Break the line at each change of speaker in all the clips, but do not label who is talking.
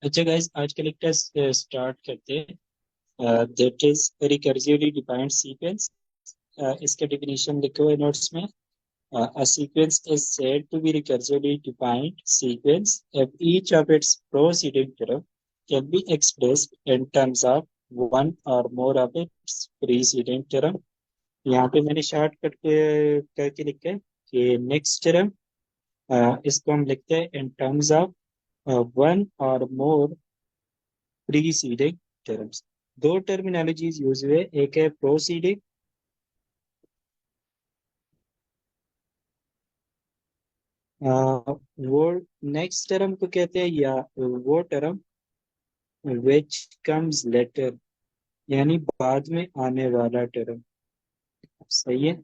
अच्छा गाइस, आज का लेक्चर स्टार्ट करते हैं। That is recursively defined sequence. इसका डेफिनेशन लिखो है नोट्स में। A sequence is said to be recursively defined sequence if each of its preceding term can be expressed in terms of one or more of its preceding term। यहाँ पे मैंने short करके लिखा है कि नेक्स्ट टर्म, इसको हम लिखते हैं इन टर्म्स ऑफ वन और मोर प्रीसीडिंग टर्म्स। दो टर्मिनोलॉजीज यूज हुए, एक है प्रोसीडिंग, वो नेक्स्ट टर्म को कहते हैं, या वो टर्म विच कम्स लेटर, यानी बाद में आने वाला टर्म। सही है।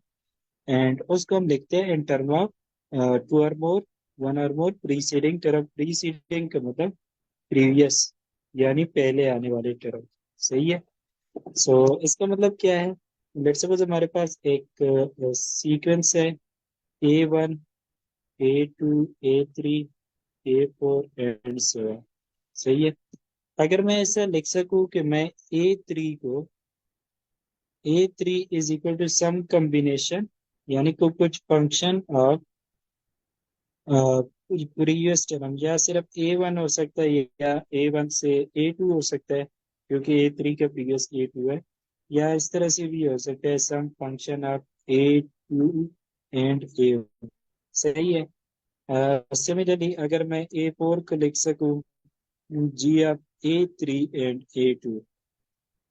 एंड उसको हम लिखते हैं इन टर्म ऑफ टू और मोर, वन और मोर प्रीसीडिंग टर्म। प्रीसीडिंग का मतलब प्रीवियस, यानी पहले आने वाले टर्म। सही है। इसका मतलब क्या है? लेट्स सपोज हमारे पास एक सीक्वेंस है, A1, A2, A3, A4 and so on। सही है। अगर मैं ऐसा लिख सकूं कि मैं A3 is equal to some combination, यानी को कुछ फंक्शन ऑफ प्रीवियस टर्म, या सिर्फ A1 हो सकता है, या A1 से A2 हो सकता है क्योंकि A3 का प्रीवियस A2 है, या इस तरह से भी हो सकता है सम function of A2 and A1। सही है। सिमिलरली अगर मैं A4 को लिख सकूं जी ऑफ A3 एंड A2,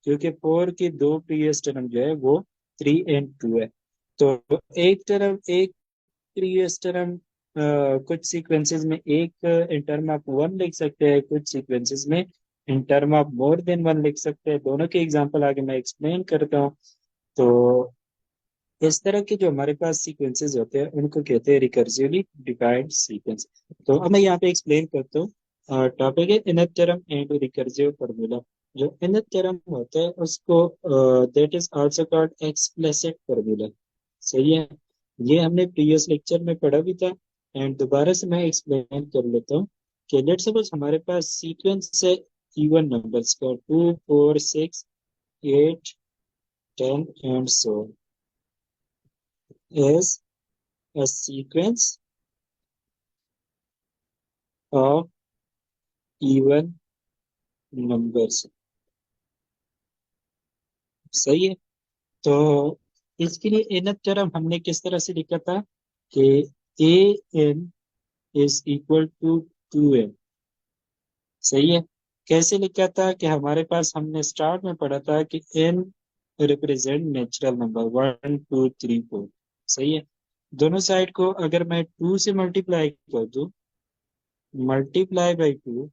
क्योंकि 4 की दो प्रीवियस टर्म जो है वो 3 एंड 2 है। तो एक टर्म, एक प्रीवियस टर्म, कुछ सीक्वेंसेस में एक इन टर्म ऑफ वन लिख सकते हैं, कुछ सीक्वेंसेस में in term of more than one लिख सकते हैं। दोनों के एग्जांपल आगे मैं एक्सप्लेन करता हूँ। तो इस तरह के जो हमारे पास सीक्वेंसेस होते हैं उनको कहते हैं रिकर्सिवली डिफाइंड सीक्वेंस। तो अब मैं यहाँ पे एक्सप्लेन करता हूँ। टॉपिक है inner theorem and recursive formula. जो इनर थ्योरम होता है उसको that is also called explicit formula. सही है। ये हमने प्रीवियस लेक्चर में पढ़ा भी था, एंड दोबारा से मैं एक्सप्लेन कर लेता हूँ कि लेट्स सपोज हमारे पास सीक्वेंस है इवन नंबर्स का 2, 4, 6, 8, 10 and so is a sequence of even numbers। सही है। तो इसके लिए nth टर्म हमने किस तरह से लिखा था कि a n is equal to 2n। सही है। कैसे लिखा था कि हमारे पास हमने स्टार्ट में पढ़ा था कि n रिप्रेजेंट नेचुरल नंबर 1, 2, 3, 4। सही है। दोनों साइड को अगर मैं 2 से मल्टीप्लाई कर दूं, मल्टीप्लाई बाई 2,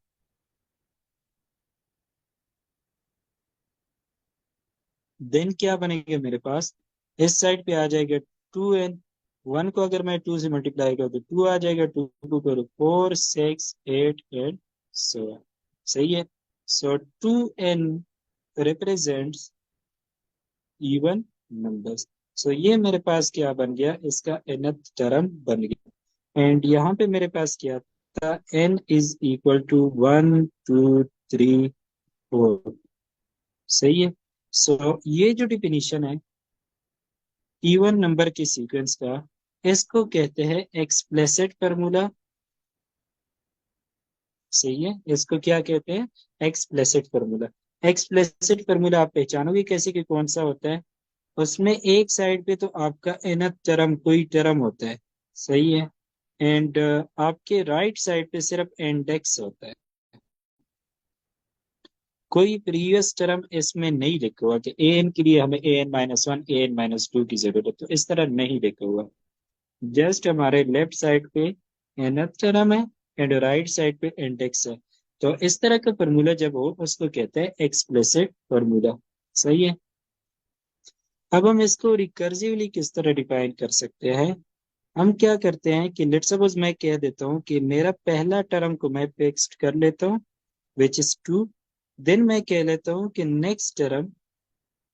देन क्या बनेगा मेरे पास? इस साइड पे आ जाएगा 2n। वन को अगर मैं 2 से मल्टीप्लाई कर दूं, 2 आ जाएगा, 2 करो 4, 6, 8 एंड सो on। सही है। सो 2n रिप्रेजेंट्स इवन नंबर्स। सो ये मेरे पास क्या बन गया? इसका nth टर्म बन गया। एंड यहाँ पे मेरे पास क्या था? n is equal to 1, 2, 3, 4। सही है। ये जो डिफिनीशन है इवन नंबर के सीक्वेंस का, इसको कहते हैं एक्सप्लिसिट फार्मूला। सही है। इसको क्या कहते हैं? Explicit formula. एक्सप्लिसिट फार्मूला आप पहचानोगे कैसे कि कौन सा होता है? उसमें एक साइड पे तो आपका nth टर्म कोई टर्म होता है। सही है। एंड आपके राइट साइड पे सिर्फ इंडेक्स होता है, कोई प्रीवियस टर्म इसमें नहीं लिखा हुआ कि ए एन के लिए हमें an-1, an-2 की जरूरत है, तो इस तरह नहीं लिखा हुआ। जस्ट हमारे लेफ्ट साइड पे nth टर्म है एंड राइट साइड पे इंडेक्स है। तो इस तरह का फॉर्मूला जब हो उसको कहते हैं एक्सप्लिसिट फॉर्मूला। सही है। अब हम इसको रिकर्सिवली किस तरह डिफाइन कर सकते हैं? हम क्या करते हैं कि लेट्स सपोज मैं कह देता हूँ कि मेरा पहला टर्म को मैं फिक्स्ड कर लेता हूँ विच इज 2। देन मैं कह लेता हूँ कि next term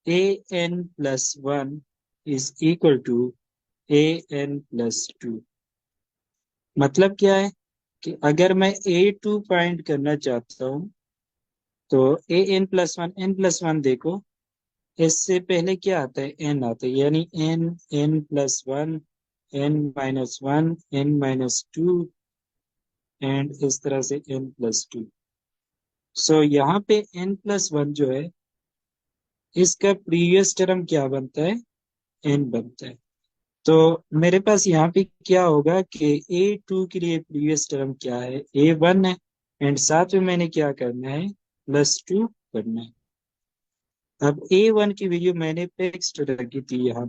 an+1 is equal to an+2। मतलब क्या है? कि अगर मैं A2 फाइंड करना चाहता हूँ तो an+1 देखो, इससे पहले क्या आता है, n आता है, यानी n+1, n-1, n-2 एंड इस तरह से n+2। सो यहाँ पे n+1 जो है, इसका प्रीवियस टर्म क्या बनता है, n बनता है। तो मेरे पास यहाँ पे क्या होगा कि A2 के लिए प्रीवियस टर्म क्या है, A1 है, एंड साथ में मैंने क्या करना है, +2 करना है। अब A1 की वैल्यू मैंने फिक्स्ड रखी थी, यहाँ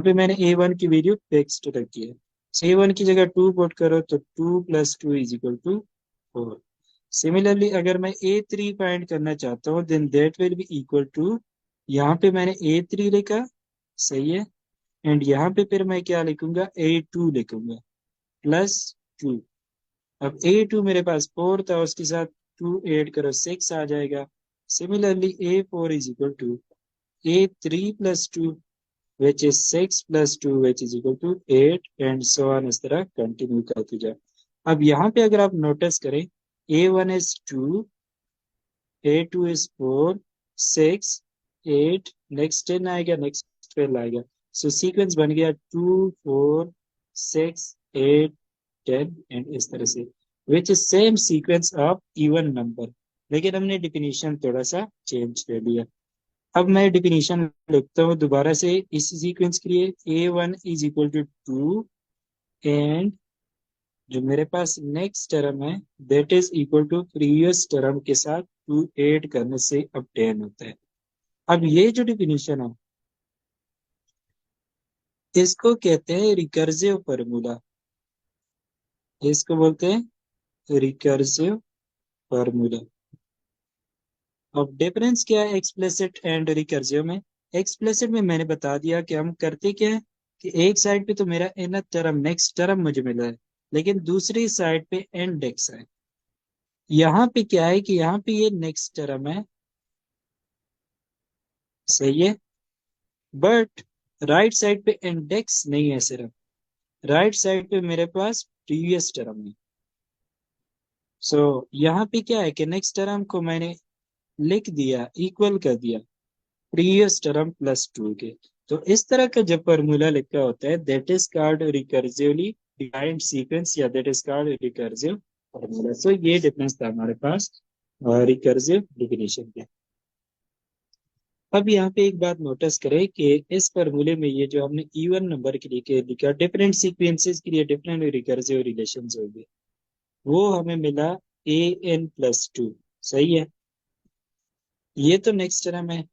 पे मैंने A1 की वैल्यू फिक्स्ड रखी है। A1 की जगह 2 पुट करो तो 2 + 2 = 4। सिमिलरली अगर मैं A3 फाइंड करना चाहता हूँ, then that will be equal to, यहाँ पे मैंने A3 लिखा, सही है, एंड यहाँ पे फिर मैं क्या लिखूंगा, A2 लिखूंगा, +2। अब A2 मेरे पास 4 था, उसके साथ 2 ऐड करो, 6 आ जाएगा। Similarly A4 = A3+2, which is 6+2, which is equal to 8, and so on, इस तरह कंटिन्यू करते जाओ। अब यहाँ पे अगर आप नोटिस करें, A1 is 2, A2 is 4, 6, 8, next 10 आएगा, नेक्स्ट 12 आएगा। सो सीक्वेंस बन गया 2, 4, 6, 8, 10, एंड इस तरह से, which is same sequence of even number, लेकिन हमने डिफिनीशन थोड़ा सा चेंज कर दिया। अब मैं डिफिनीशन लिखता हूँ दोबारा से इस सीक्वेंस के लिए, A1 = 2, एंड जो मेरे पास नेक्स्ट टर्म है, that is equal to previous term के साथ 2 ऐड करने से obtain होता है। अब ये जो डिफिनीशन है, इसको कहते हैं रिकर्सिव फार्मूला, इसको बोलते हैं रिकर्सिव फार्मूला। अब डिफरेंस क्या है एक्सप्लिसिट एंड रिकर्सिव में? एक्सप्लिसिट में मैंने बता दिया कि हम करते क्या है, कि एक साइड पे तो मेरा nth टर्म, नेक्स्ट टर्म मुझे मिला है, लेकिन दूसरी साइड पे इंडेक्स है। यहाँ पे क्या है कि यहाँ पे ये नेक्स्ट टर्म है, सही है, बट राइट साइड पे इंडेक्स नहीं है, सिर्फ राइट साइड पे मेरे पास प्रीवियस टर्म है। सो यहाँ पे क्या है कि नेक्स्ट टर्म को मैंने लिख दिया, इक्वल कर दिया प्रीवियस टर्म +2 के। तो इस तरह का जब फॉर्मूला लिखा होता है, that is called recursively defined sequence, या that is called recursive formula. So ये डिफरेंस था हमारे पास रिकर्सिव डिफिनेशन के। अब यहाँ पे एक बात नोटिस करें कि इस फॉर्मूले में ये जो हमने इवन नंबर के लिए लिखा, डिफरेंट सीक्वेंसेस के लिए डिफरेंट रिकर्सिव रिलेशंस होंगे, वो हमें मिला an+2, सही है। ये तो नेक्स्ट टर्म है,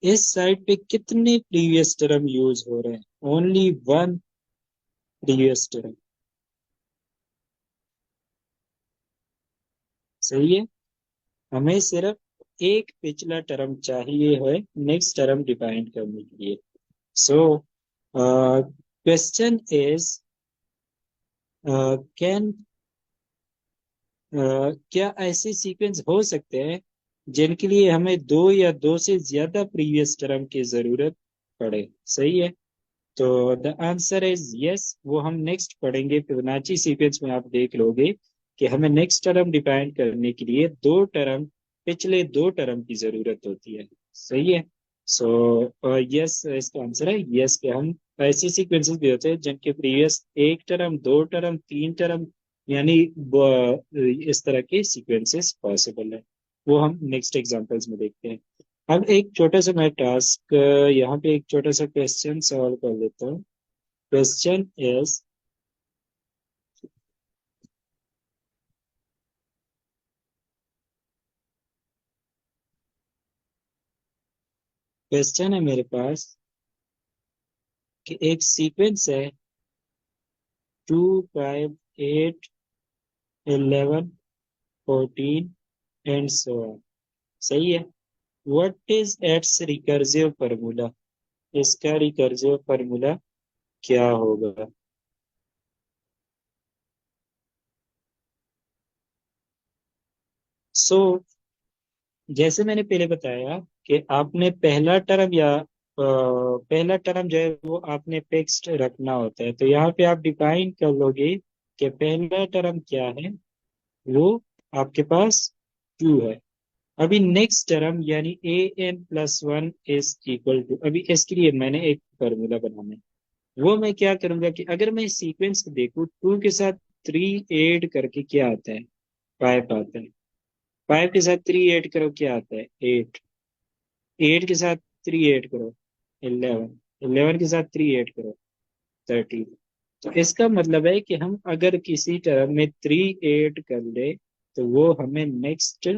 इस साइड पे कितने प्रीवियस टर्म यूज हो रहे हैं, ओनली वन प्रीवियस टर्म, सही है। हमें सिर्फ एक पिछला टर्म चाहिए है नेक्स्ट टर्म डिफाइन करने के लिए। सो क्वेश्चन इज, कैन क्या ऐसे सीक्वेंस हो सकते हैं जिनके लिए हमें दो या दो से ज्यादा प्रीवियस टर्म की जरूरत पड़े, सही है। तो द आंसर इज यस, वो हम नेक्स्ट पढ़ेंगे फिबोनाची सीक्वेंस में। आप देख लोगे कि हमें नेक्स्ट टर्म डिफाइन करने के लिए दो टर्म, पिछले दो टर्म की जरूरत होती है, सही है। सो यस, इसका आंसर है यस, कि हम ऐसे सीक्वेंसेस भी होते हैं जिनके प्रीवियस एक टर्म, दो टर्म, तीन टर्म, यानी इस तरह के सीक्वेंसेस पॉसिबल है। वो हम नेक्स्ट एग्जांपल्स में देखते हैं। अब एक छोटा सा मैं टास्क, यहाँ पे एक छोटा सा क्वेश्चन सॉल्व कर लेता हूँ। क्वेश्चन इज, क्वेश्चन है मेरे पास कि एक सीक्वेंस है 2, 5, 8, 11, 14 एंड सो ऑन, सही है। What is its recursive formula? इसका रिकर्सिव फार्मूला क्या होगा? सो जैसे मैंने पहले बताया कि आपने पहला टर्म या पहला टर्म जो है वो आपने फिक्स्ड रखना होता है, तो यहाँ पे आप डिफाइन कर लोगे कि पहला टर्म क्या है, वो आपके पास 2 है। अभी नेक्स्ट टर्म यानी an+1 इज इक्वल टू, अभी इसके लिए मैंने एक फॉर्मूला बनाना है। वो मैं क्या करूंगा कि अगर मैं सीक्वेंस को देखूं, 2 के साथ 3 ऐड करके क्या आता है, 5 आता है। 5 के साथ 3 ऐड करो क्या आता है, 8। 8 के साथ 3 ऐड करो, 11। 11 के साथ 3 ऐड करो, 13। तो इसका मतलब है कि हम अगर किसी टर्म में 3 ऐड कर ले तो वो हमें नेक्स्ट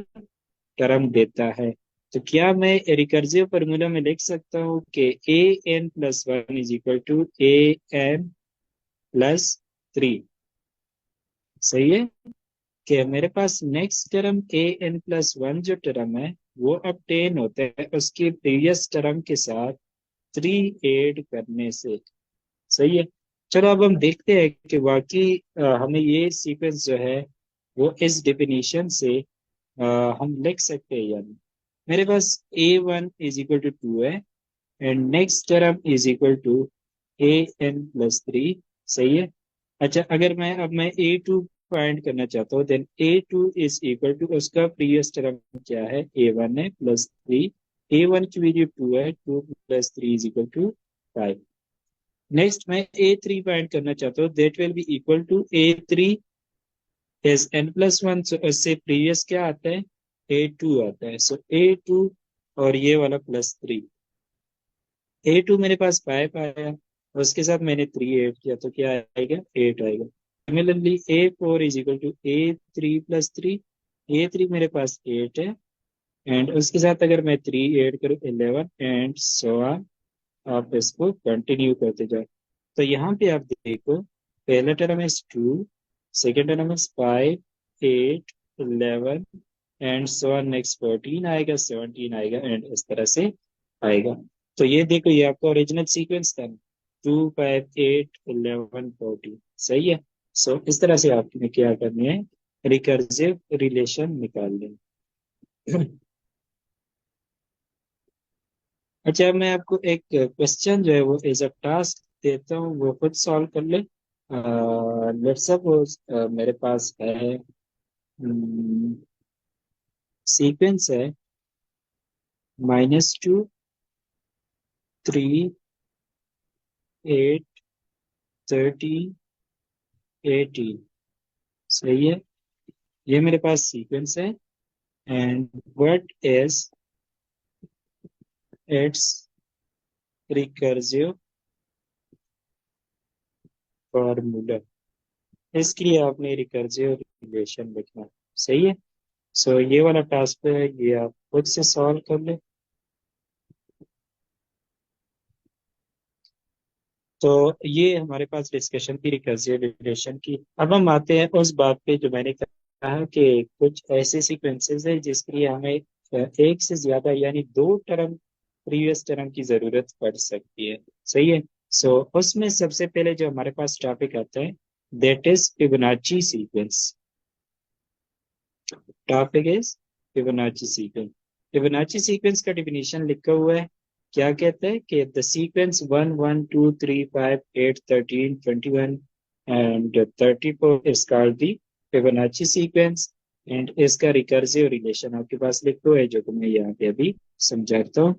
टर्म देता है। तो क्या मैं रिकर्सिव फॉर्मूला में लिख सकता हूँ कि an+1 is equal to an+3। सही है कि मेरे पास नेक्स्ट टर्म an+1 जो टर्म है वो अब 10 होता है उसके प्रीवियस टर्म के साथ 3 ऐड करने से। सही है। चलो अब हम देखते हैं कि वाकई हमें ये सीक्वेंस जो है वो इस डेफिनेशन से हम लिख सकते हैं या नहीं। मेरे पास a1 = 2 है and next term is equal to an+3। सही है। अच्छा, अगर मैं a2 फाइंड करना चाहता हूँ, देन a2 = उसका प्रीवियस टर्म क्या है, a1 है +3। a1 की वैल्यू 2 है, 2 + 3 = 5। नेक्स्ट मैं a3 फाइंड करना चाहता हूँ, that will be equal to a3 is n+1। So इससे प्रीवियस क्या आता है, a2 आता है। सो a2 और ये वाला +3, a2 मेरे पास 5 आया, उसके साथ मैंने 3 ऐड किया तो क्या आएगा, 8 आएगा। Similarly a4 = a3 + 3। a3 मेरे पास 8 है एंड उसके साथ अगर मैं 3 ऐड करूँ, 11 एंड सो ऑन। आप इसको कंटिन्यू करते जाओ। तो यहाँ पे आप देखो, पहला टर्म है 2, सेकेंड टर्म है 5, 8, 11 एंड सो ऑन। नेक्स्ट 14 आएगा, 17 आएगा एंड इस तरह से आएगा। तो ये देखो, ये आपका ओरिजिनल सीक्वेंस था, 2, 5, 8, 11, 14। सही है। सो इस तरह से आपने क्या करनी है, रिकर्सिव रिलेशन निकालनी है। अच्छा, मैं आपको एक क्वेश्चन जो है वो एज अ टास्क देता हूँ, वो खुद सॉल्व कर ले। लेट्स सपोज मेरे पास है सीक्वेंस है -2, 3, 8, 13, 18। सही है। ये मेरे पास सीक्वेंस है and what is it's recursive formula. इसके लिए आपने रिकर्सिव रिलेशन लिखना है। सही है। सो ये वाला टास्क है, ये आप खुद से सॉल्व कर ले। तो ये हमारे पास डिस्कशन थी रिकर्सिव रिलेशन की। अब हम आते हैं उस बात पे जो मैंने कहा कि कुछ ऐसे सीक्वेंसेस है जिसके लिए हमें एक से ज्यादा यानी 2 टर्म प्रीवियस टर्म की जरूरत पड़ सकती है। सही है। सो उसमें सबसे पहले जो हमारे पास टॉपिक आता है, that is Fibonacci sequence. Topic is Fibonacci sequence. Fibonacci sequence का डिफिनीशन लिखा हुआ है। क्या कहता है कि the sequence 1 1 2 3 5 8 13 21 and 34 is called the Fibonacci sequence. And इसका रिकर्सिव रिलेशन आपके पास लिखा हुआ है जो कि मैं यहाँ पे अभी समझाता हूँ।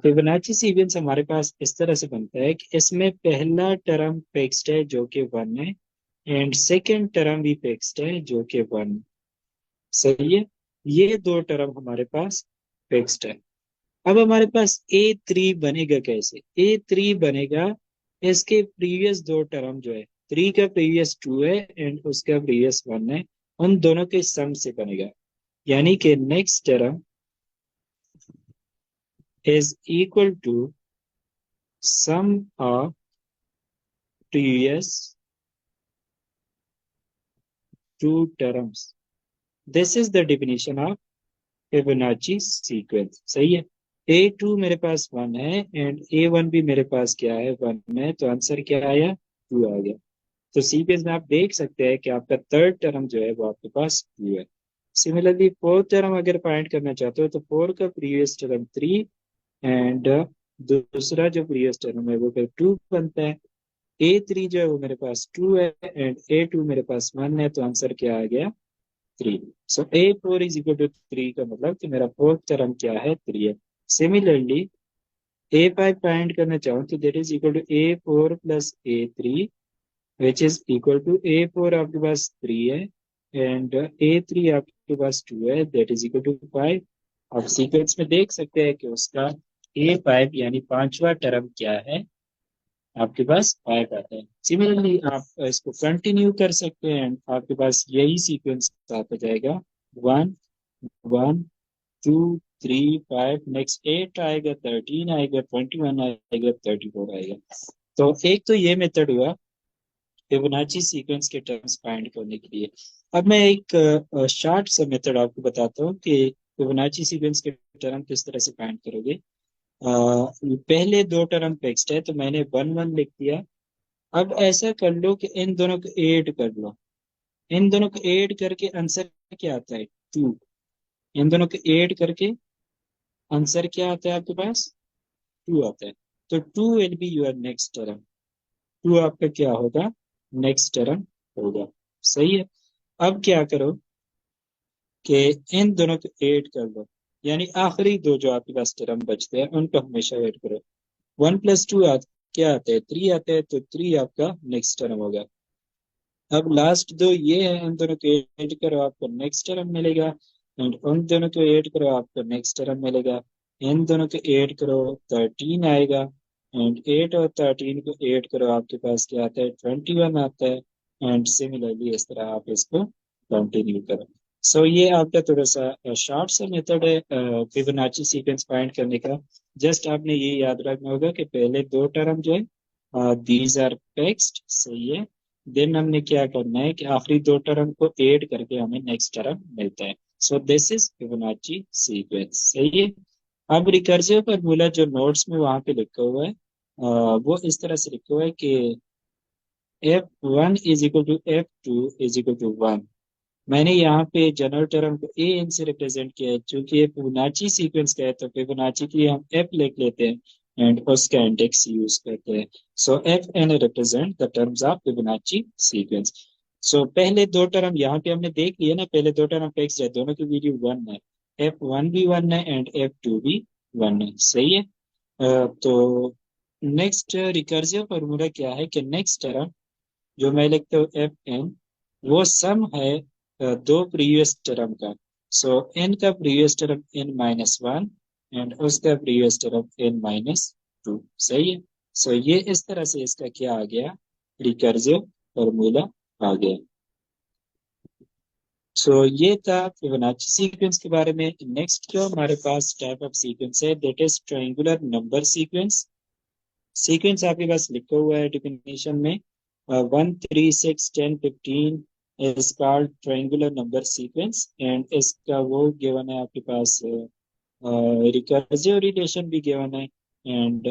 फिबोनाची सीक्वेंस हमारे पास इस तरह से बनता है कि इसमें पहला टर्म फिक्स्ड है जो कि 1 है एंड सेकेंड टर्म भी फिक्स्ड है जो कि 1। सही है। ये 2 टर्म हमारे पास फिक्स्ड है। अब हमारे पास a3 बनेगा कैसे, a3 बनेगा इसके प्रीवियस 2 टर्म जो है, 3 का प्रीवियस 2 है एंड उसका प्रीवियस 1 है, उन दोनों के सम से बनेगा। यानी कि next term is equal to sum of previous 2 terms. This is the definition of Fibonacci sequence. सही है। a2 मेरे पास 1 है एंड a1 भी मेरे पास क्या है, 1 है। तो आंसर क्या आया, 2 आ गया। तो सीक्वेंस में आप देख सकते हैं कि आपका थर्ड टर्म जो है वो आपके पास 2 है। सिमिलरली फोर्थ टर्म अगर फाइंड करना चाहते हो तो 4 का प्रीवियस टर्म 3 एंड दूसरा जो प्रीवियस टर्म है वो फिर 2 बनता है। A3 जो है वो मेरे पास 2 है एंड A2 मेरे पास 1 है, तो आंसर क्या आ गया? 3। सो A4 इज इक्वल टू 3 का मतलब कि मेरा फोर्थ टर्म क्या है? 3 है। सिमिलरली A5 फाइंड करना चाहूँ तो that is equal to A4 plus A3 which is equal to A4 आपके पास 3 है एंड A3 आपके पास 2 है, दैट इज इक्वल टू 5। आप सीक्वेंस में देख सकते हैं कि उसका A5 यानी पांचवा टर्म क्या है? आपके पास 5 आता है। सिमिलरली आप इसको कंटिन्यू कर सकते हैं एंड आपके पास यही सीक्वेंस आता जाएगा। 1 1 2 3 5, नेक्स्ट 8 आएगा, 13 आएगा, 21 आएगा, 34 आएगा। तो एक तो ये मेथड हुआ फिबोनाची सीक्वेंस के टर्म्स फाइंड करने के लिए। अब मैं एक शॉर्ट सा मेथड आपको बताता हूँ कि फिबोनाची सीक्वेंस के टर्म किस तरह से फाइंड करोगे। पहले दो टर्म फिक्स्ड है तो मैंने 1 1 लिख दिया। अब ऐसा कर लो कि इन दोनों को ऐड कर लो। इन दोनों को ऐड करके आंसर क्या आता है? 2। इन दोनों को ऐड करके आंसर क्या आता है आपके पास? 2 आता है। तो 2 will be your next term. 2 आपका क्या होगा? नेक्स्ट टर्म होगा। सही है। अब क्या करो कि इन दोनों को ऐड कर लो, यानी आखिरी दो जो आपके पास टर्म बचते हैं उनको हमेशा ऐड करो। 1 + 2 क्या आता है? 3 आता है, तो 3 आपका नेक्स्ट टर्म होगा। अब लास्ट दो ये है, इन दोनों को ऐड करो आपको नेक्स्ट टर्म मिलेगा एंड उन दोनों को ऐड करो आपको नेक्स्ट टर्म मिलेगा। इन दोनों को ऐड करो 13 आएगा एंड 8 और 13 को ऐड करो आपके पास क्या आता है? 21 आता है एंड सिमिलरली इस तरह आप इसको कंटिन्यू करो। सो ये आपका थोड़ा सा शॉर्ट सा मेथड है फिबोनाची सीक्वेंस फाइंड करने का। जस्ट आपने ये याद रखना होगा कि पहले दो टर्म जो है दीज आर फिक्स्ड, सही है। देन हमने क्या करना है कि आखिरी दो टर्म को ऐड करके हमें नेक्स्ट टर्म मिलता है। So this is Fibonacci sequence, सही है। अब रिकर्सिव फॉर्मूला जो नोट्स में वहां पे लिखा हुआ है वो इस तरह से लिखा हुआ है कि F1 is equal to F2 is equal to 1। मैंने यहाँ पे जनरल टर्म को ए एन से रिप्रेजेंट किया है, चूंकि ये फिबोनाची सीक्वेंस का है तो फिबोनाची के लिए हम एफ लिख लेते हैं एंड उसका इंडेक्स यूज करते हैं। So f n represent the terms of Fibonacci sequence. So पहले दो टर्म यहाँ पे हमने देख लिया ना, पहले दो टर्म फिक्स है, दोनों की वैल्यू 1 है। F1 भी 1 है एंड F2 भी 1 है, सही है। तो नेक्स्ट रिकर्सिव फॉर्मूला क्या है कि नेक्स्ट टर्म जो मैं लिखता हूँ Fn वो सम है दो प्रीवियस टर्म का। सो n का प्रीवियस टर्म n-1 एंड उसका प्रीवियस टर्म n-2, सही है। सो ये इस तरह से इसका क्या आ गया? रिकर्सिव फॉर्मूला आ गया। सो ये था फिबोनाची सीक्वेंस के बारे में। नेक्स्ट जो हमारे पास टाइप ऑफ सीक्वेंस है that is triangular number sequence. Sequence आपके पास लिखा हुआ है डिफिनेशन में 1 3 6 10 15 is called triangular number sequence and इसका वो गिवन है आपके पास रिकर्सिव रिलेशन भी गिवन है एंड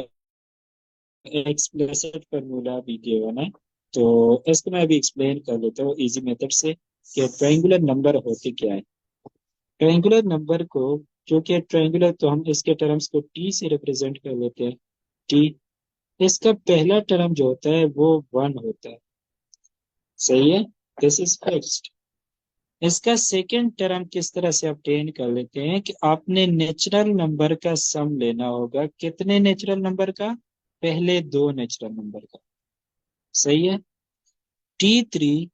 एक्सप्लिसिट फॉर्मूला भी गिवन है। तो इसको मैं अभी एक्सप्लेन कर लेता हूँ इजी मेथड से कि ट्रायंगुलर नंबर होते क्या है। ट्रायंगुलर नंबर को, जो कि ट्रायंगुलर तो हम इसके टर्म्स को टी से रिप्रेजेंट कर लेते हैं। टी, इसका पहला टर्म जो होता है वो 1 होता है, सही है। This is fixed. इसका सेकंड टर्म किस तरह से ऑब्टेन कर लेते हैं कि आपने नेचुरल नंबर का सम लेना होगा। कितने नेचुरल नंबर का? पहले दो नेचुरल नंबर का, सही है। T3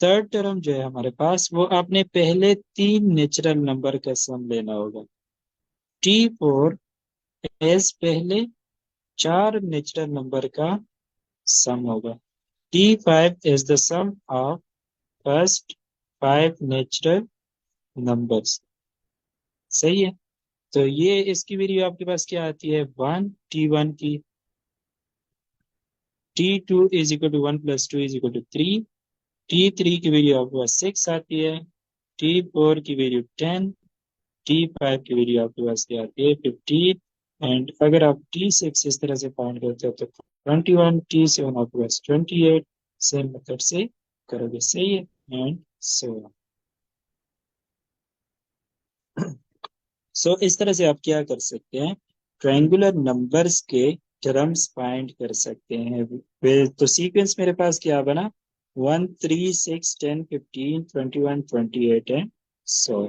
थर्ड टर्म जो है हमारे पास वो आपने पहले तीन नेचुरल नंबर का सम लेना होगा। T4 एज पहले चार नेचुरल नंबर का सम होगा। T5 is the sum of first 5 natural numbers, सही है। तो ये इसकी वैल्यू आपके पास क्या आती है? 1 T1 की। T2 is equal to 1 + 2 is equal to 3। T3 की वैल्यू आपके पास 6 आती है। T4 की वैल्यू 10। T5 की वैल्यू आपके पास क्या आती है? 15। एंड अगर आप T6 इस तरह से फाइंड करते हो तो 21। T7 आपके पास 28। सेम मेथड से करोगे, सही है। एंड सो सो इस तरह से आप क्या कर सकते हैं? ट्रायंगुलर नंबर्स के टर्म्स फाइंड कर सकते हैं। तो सीक्वेंस मेरे पास क्या बना, 1 3 6 10 15 21 28 है 100।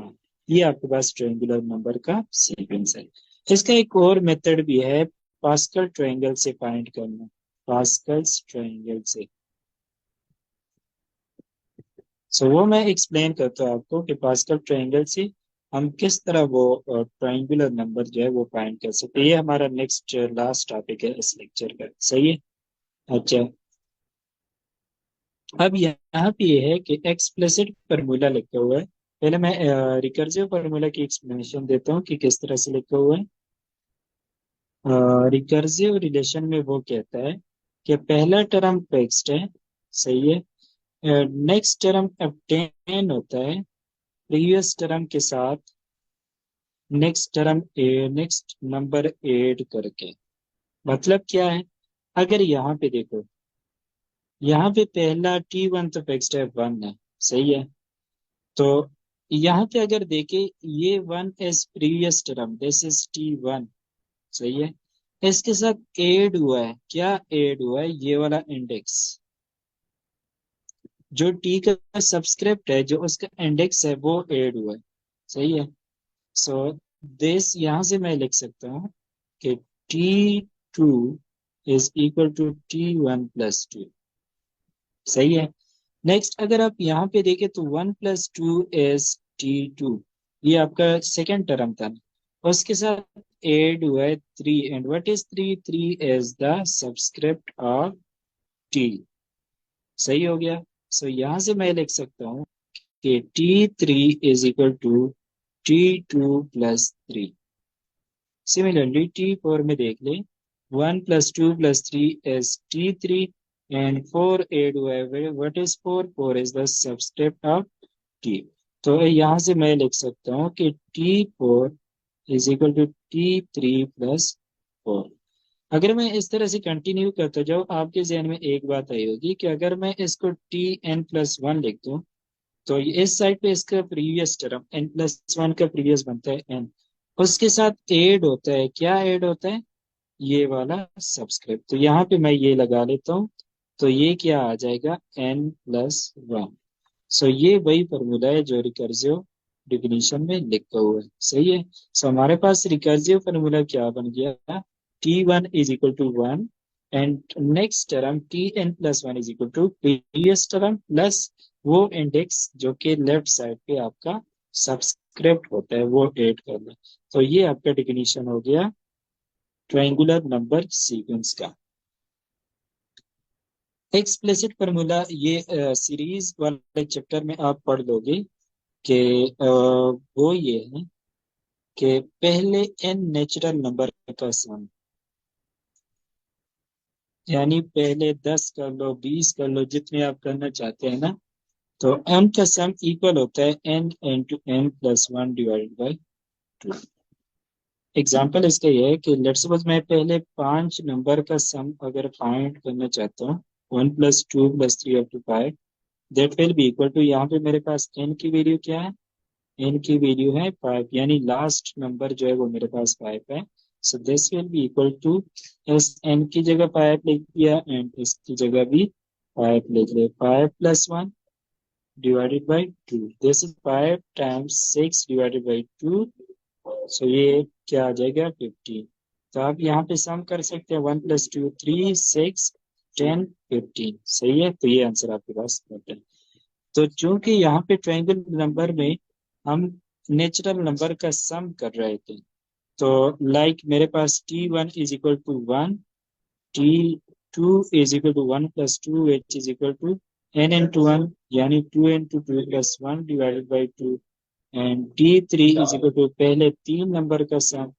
ये आपके पास ट्रायंगुलर नंबर का सीक्वेंस है। इसका एक और मेथड भी है पास्कल ट्रायंगल से फाइंड करना, पास्कल्स ट्रायंगल से। सो वो मैं एक्सप्लेन करता हूँ आपको कि पास्कल ट्रायंगल से हम किस तरह वो ट्रायंगुलर नंबर जो है वो फाइंड कर सकते हैं। ये हमारा नेक्स्ट लास्ट टॉपिक है इस लेक्चर का, सही है। अच्छा, अब यहाँ पे ये है कि एक्सप्लिसिट फार्मूला लिखा हुआ है। पहले मैं रिकर्सिव फार्मूला की एक्सप्लेनेशन देता हूँ कि किस तरह से लिखा हुआ है। रिकर्सिव रिलेशन में वो कहता है कि पहला टर्म फिक्स्ड है, सही है। नेक्स्ट टर्म obtain होता है प्रीवियस टर्म के साथ नेक्स्ट नंबर ऐड करके। मतलब क्या है, अगर यहाँ पे देखो, यहाँ पे पहला T1 तो फिक्स्ड है, 1 है, सही है। तो यहाँ पे अगर देखे, ये 1 is previous term, this is T1, सही है। इसके साथ ऐड हुआ है, क्या ऐड हुआ है, ये वाला इंडेक्स, जो टी का सब्सक्रिप्ट है, जो उसका इंडेक्स है, वो ऐड हुआ है, सही है। सो दिस यहां से मैं लिख सकता हूँ कि T2 is equal to T1 + 2, सही है। नेक्स्ट अगर आप यहाँ पे देखें तो 1 + 2 इज T2, ये आपका सेकेंड टर्म था। उसके साथ एड हुआ है 3, and what is 3, 3 is the subscript of T, सही हो गया। सो यहाँ से मैं लिख सकता हूँ कि T3 is equal to T2 + 3। Similarly T4 में देख ले, 1 + 2 + 3 इज T3, एंड 4 एड हुआ है, what is 4, 4 is the subscript of T। तो यहाँ से मैं लिख सकता हूँ कि T4 is equal to T3 + 4। अगर मैं इस तरह से कंटिन्यू करता जाऊँ, आपके जहन में एक बात आई होगी कि अगर मैं इसको Tn + 1 लिख दूं, तो इस साइड पे इसका प्रीवियस टर्म n + 1 का प्रीवियस बनता है n, उसके साथ ऐड होता है, क्या ऐड होता है, ये वाला सब्सक्रिप्ट। तो यहाँ पे मैं ये लगा लेता हूँ, तो ये क्या आ जाएगा, n + 1। सो ये वही फॉर्मूला है जो रिकर्सिव डिफिनीशन में लिखा हुआ है, सही है। सो हमारे पास रिकर्सिव फॉर्मूला क्या बन गया, T1 is equal to 1, and next term Tn + 1 is equal to previous term plus वो इंडेक्स जो कि लेफ्ट साइड पे आपका सब्सक्रिप्ट होता है, वो ऐड करना। तो ये आपका डिफिनीशन हो गया ट्रायंगुलर नंबर सीक्वेंस का। एक्सप्लिसिट फार्मूला ये सीरीज वाले चैप्टर में आप पढ़ लोगे कि वो ये है कि पहले n नेचुरल नंबर का सम, यानी पहले 10 कर लो, 20 कर लो, जितने आप करना चाहते हैं ना, तो n का सम इक्वल होता है n × n + 1 / 2। एग्जाम्पल इसका ये है कि लेट्स सपोज मैं पहले 5 नंबर का सम अगर फाइंड करना चाहता हूँ, 1 + 2 + 3 up to 5, that will be equal to, यहाँ पे मेरे पास n की वैल्यू क्या है, n की वैल्यू है 5, यानी लास्ट नंबर जो है वो मेरे पास 5 है। So this will be equal to, इस n की जगह 5 लिख दिया एंड इसकी जगह भी 5 लिख लिया, 5 + 1 / 2, दिस इज 5 × 6 / 2। सो ये क्या आ जाएगा, 15। तो आप यहाँ पे सम कर सकते हैं, 1 + 2 3 6 10 15, सही है। तो ये आंसर आपके पास होता है। तो चूंकि यहाँ पे ट्रायंगल नंबर में हम नेचुरल नंबर का सम कर रहे थे, तो लाइक मेरे पास T1 is equal to 1, T2 is equal to 1 + 2, which is equal to n × 1, यानी 2 × 2 + 1 / 2, and T3 is equal to पहले 3 नंबर का सम।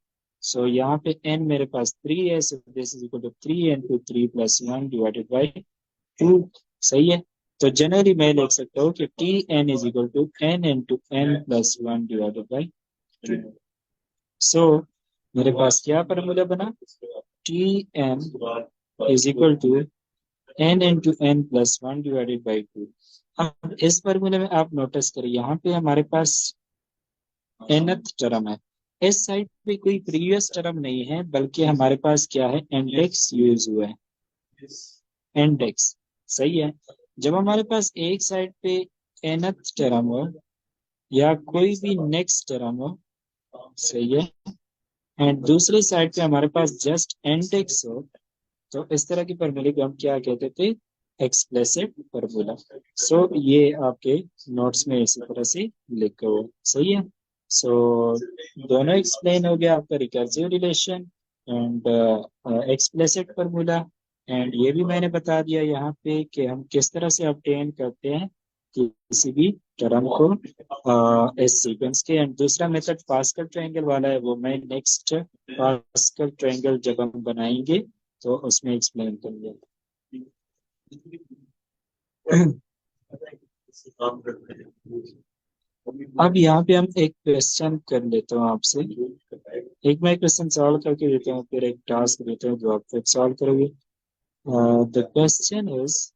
सो यहाँ पे n मेरे पास 3 है, so this is equal to 3 × 3 + 1 / 2, सही है। तो जनरली मैं लिख सकता हूँ कि Tn is equal to n × n + 1 / 2। So मेरे पास क्या फॉर्मूला बना, Tn is equal to n × n + 1 / 2। अब इस फॉर्मूले में आप नोटिस करिए, यहाँ पे हमारे पास nth टर्म है, इस साइड पे कोई प्रीवियस टर्म नहीं है, बल्कि हमारे पास क्या है, इंडेक्स यूज हुआ है, इंडेक्स। सही है। जब हमारे पास एक साइड पे nth टर्म हो या कोई भी नेक्स्ट टर्म हो, सही है, एंड दूसरी साइड पे हमारे पास जस्ट इंडेक्स हो, तो इस तरह की फॉर्मूले को हम क्या कहते थे, एक्सप्लिसिट फॉर्मूला। सो ये आपके नोट्स में इसी तरह से लिखा हुआ है। सही है। सो दोनों एक्सप्लेन हो गया, आपका recursive relation and explicit formula. And ये भी मैंने बता दिया यहाँ पे कि हम किस तरह से ऑब्टेन करते हैं किसी भी टर्म को इस सीक्वेंस के। एंड दूसरा मेथड पास्कल ट्रायंगल वाला है, वो मैं नेक्स्ट पास्कल ट्रायंगल जब हम बनाएंगे तो उसमें एक्सप्लेन करेंगे। अब यहाँ पे हम एक क्वेश्चन कर लेता हूँ आपसे, एक मैं क्वेश्चन सॉल्व करके देता हूँ, फिर एक टास्क देता हूँ जो आप फिर सॉल्व करोगे। The question is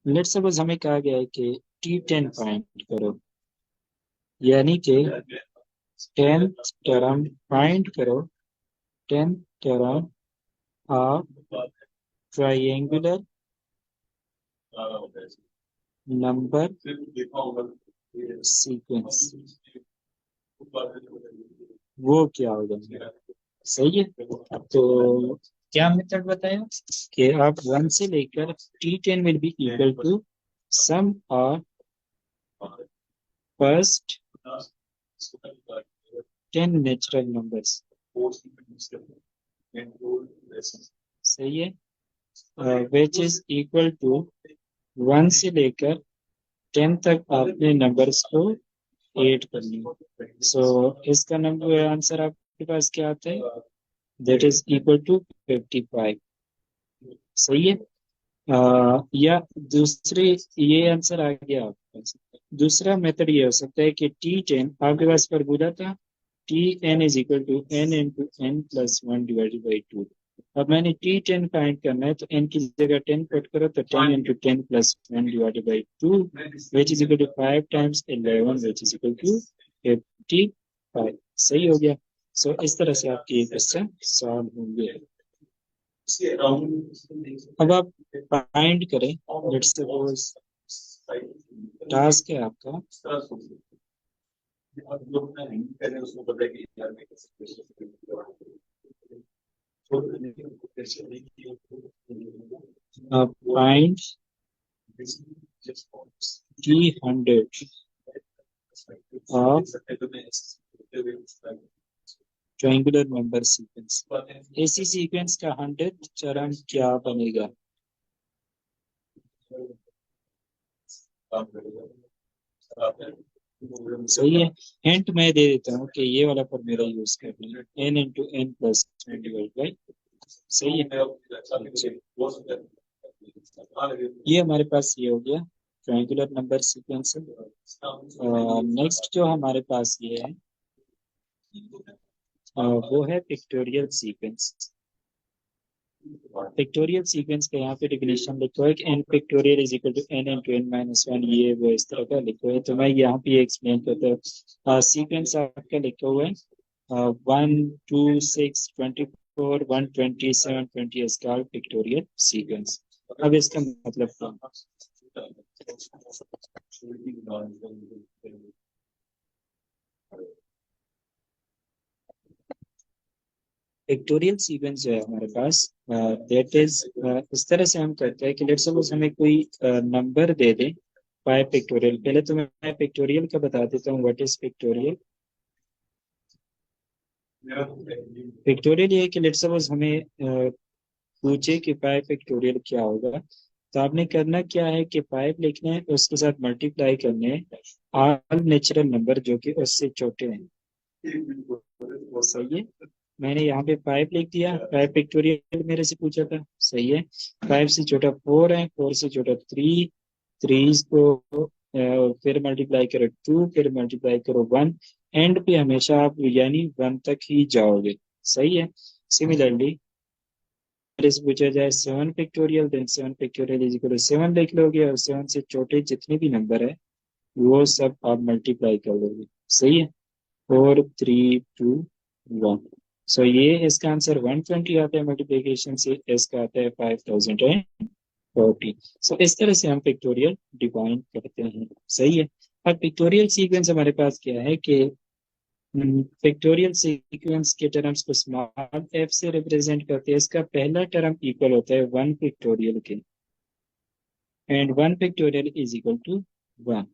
let's suppose हमें कहा गया है कि T10 फाइंड करो, यानी कि 10th टर्म फाइंड करो, 10th term of triangular number sequence, वो क्या होगा। सही है। तो क्या मेथड बताया कि आप 1 से लेकर T10 will be equal to sum of first 10 natural numbers. सही है। विच इज इक्वल टू 1 से लेकर 10 तक आपने नंबर्स को ऐड करनी। सो इसका नंबर आंसर आपके पास क्या आता है, दैट इज इक्वल टू 55। सही है। या दूसरे, ये आंसर आ गया आपके पास। दूसरा मेथड ये हो सकता है कि T10 आपके पास फॉर्मूला था, Tn is equal to n into n plus one divided by two. अब मैंने T10 फाइंड करना है, तो n की जगह 10 पुट करो, तो 10 into ten plus one divided by two which is equal to 5 times 11 which is equal to 55। सही हो गया। सो इस तरह से आपके ये क्वेश्चन सॉल्व होंगे। अब आप फाइंड करें, लेट्स सपोज टास्क है आपका, आप find T100 of triangular number sequence. इसी सीक्वेंस का 100th टर्म क्या बनेगा। सही है। हिंट मैं दे देता हूँ कि ये वाला फॉर्मूला यूज करना है, n into n plus divide by. सही है। ये हमारे पास ये हो गया ट्रायंगुलर नंबर सीक्वेंस। नेक्स्ट जो हमारे पास ये है वो है पिक्टोरियल सीक्वेंस। पिक्टोरियल सीक्वेंस का यहाँ पे डिफिनेशन लिखा है कि n factorial is equal to n into n minus one, ये वो इस तरह का लिखा है। तो मैं यहाँ पे एक्सप्लेन करता हूँ। सीक्वेंस आपका लिखा हुआ है 1 2 6 24 127 20 स्टार पिक्टोरियल सीक्वेंस। अब इसका मतलब क्या है? पिक्टोरियल सीक्वेंस जो है हमारे पास, दैट इज इस तरह से हम करते हैं कि लेट्स सपोज हमें कोई नंबर दे दे 5 पिक्टोरियल। पहले तो मैं पिक्टोरियल का बता देता हूँ, व्हाट इज पिक्टोरियल। पिक्टोरियल ये है कि लेट्स सपोज हमें पूछे कि 5 पिक्टोरियल क्या होगा, तो आपने करना क्या है कि 5 लिखना है, उसके साथ मल्टीप्लाई करने हैं ऑल नेचुरल नंबर जो कि उससे छोटे हैं। सही है। मैंने यहाँ पे 5 लिख दिया, 5 पिक्टोरियल मेरे से पूछा था। सही है। 5 से छोटा 4 है, 4 से छोटा 3, 3 को फिर मल्टीप्लाई करो 2, फिर मल्टीप्लाई करो 1, एंड पे हमेशा आप यानी 1 तक ही जाओगे। सही है। सिमिलरली से पूछा जाए 7 factorial, then 7 factorial is equal to 7 लिख लोगे, और 7 से छोटे जितने भी नंबर है वो सब आप मल्टीप्लाई कर लोगे। सही है। 4 3 2 1। सो ये इसका आंसर 120 आता है मल्टीप्लीकेशन से, इसका आता है 5040। सो इस तरह से हम पिक्टोरियल डिफाइन करते हैं। सही है। अब पिक्टोरियल सीक्वेंस हमारे पास क्या है कि पिक्टोरियल सीक्वेंस के टर्म्स को स्मॉल एफ से रिप्रेजेंट करते हैं। इसका पहला टर्म इक्वल होता है 1 पिक्टोरियल के, and 1 factorial is equal to 1।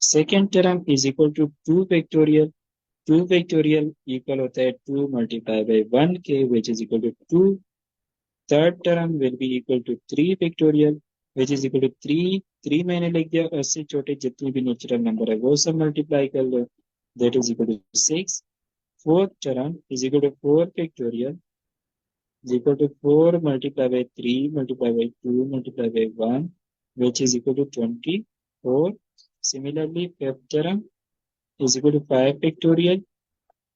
Second term is equal to 2 factorial. 2 factorial equal होता है 2 × 1 के, which is equal to 2। Third term will be equal to 3 factorial, which is equal to 3। 3 मैंने लिख दिया, और उससे छोटे जितने भी नेचुरल नंबर है वो सब मल्टीप्लाई कर लो, that is equal to 6। Fourth term is equal to 4 pictorial is equal to 4 multiplied by 3 multiplied by 2 multiplied by 1, which is equal to 24. Similarly, fifth term is equal to 5 pictorial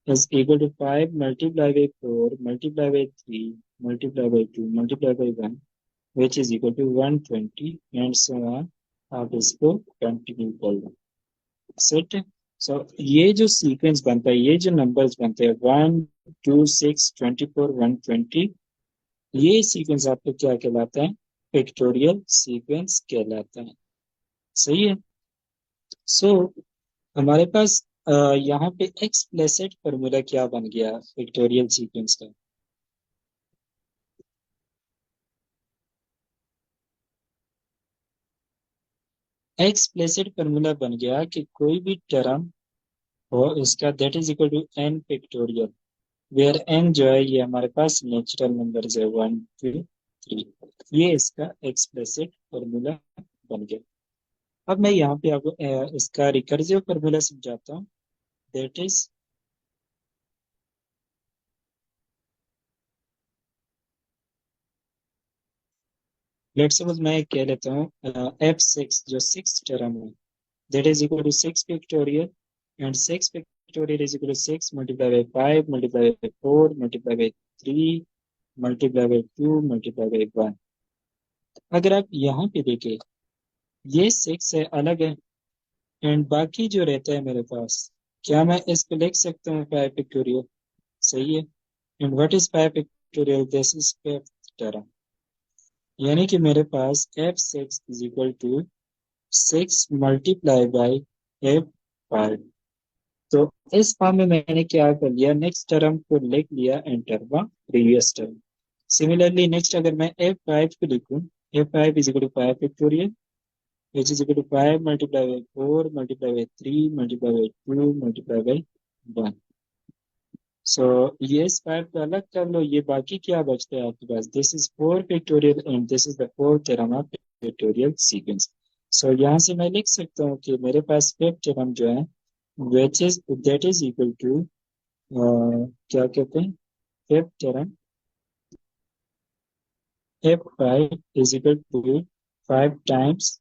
is equal to 5 multiplied by 4 multiplied by 3 multiplied by 2 multiplied by 1, which is equal to 120, and so on। आप इसको continue कर लो। Set. सो ये जो sequence बनता है, ये जो numbers बनते हैं 1 2 6 24 120, ये सीक्वेंस आपको क्या कहलाता है? पिक्टोरियल सीक्वेंस कहलाता है। सही है। सो हमारे पास यहाँ पे एक्सप्लिसिट फॉर्मूला क्या बन गया पिक्टोरियल सीक्वेंस का? एक्सप्लिसिट फॉर्मूला बन गया कि कोई भी टर्म हो इसका, that is equal to n factorial, where n जो है ये हमारे पास नेचुरल नंबर्स है 1 2 3। ये इसका एक्सप्लिसिट फॉर्मूला बन गया। अब मैं यहाँ पे आपको इसका रिकर्सिव फॉर्मूला समझाता हूँ। दैट इज, लेट्स सपोज मैं कह लेता हूँ F6 जो 6 टर्म है, that is equal to 6 factorial, and 6 factorial is equal to 6 multiply by 5 multiply by 4 multiply by 3 multiply by 2 multiply by 1। अगर आप यहाँ पे देखें, ये 6 है अलग है, एंड बाकी जो रहता है मेरे पास, क्या मैं इसको लिख सकता हूँ 5 पिक्टोरियल? सही है। And what is 5 factorial? This is fifth term, यानी कि मेरे पास F6 is equal to 6 multiply by F5। तो इस फॉर्म में मैंने क्या कर लिया, नेक्स्ट टर्म को लिख लिया एंटर व प्रीवियस टर्म। सिमिलरली नेक्स्ट अगर मैं F5 को लिखूं, F5 is equal to 5 factorial, which is equal to 5 multiply by 4 multiply by 3 multiply by 2 multiply by 1। So ये इस 5 को अलग कर लो, ये बाकी क्या बचता है आपके पास? This is 4 pictorial, and this is the fourth term of pictorial sequence. So यहाँ से मैं लिख सकता हूँ कि मेरे पास फिफ्थ टर्म जो है, which is that is equal to क्या कहते हैं, fifth term F5 is equal to 5 times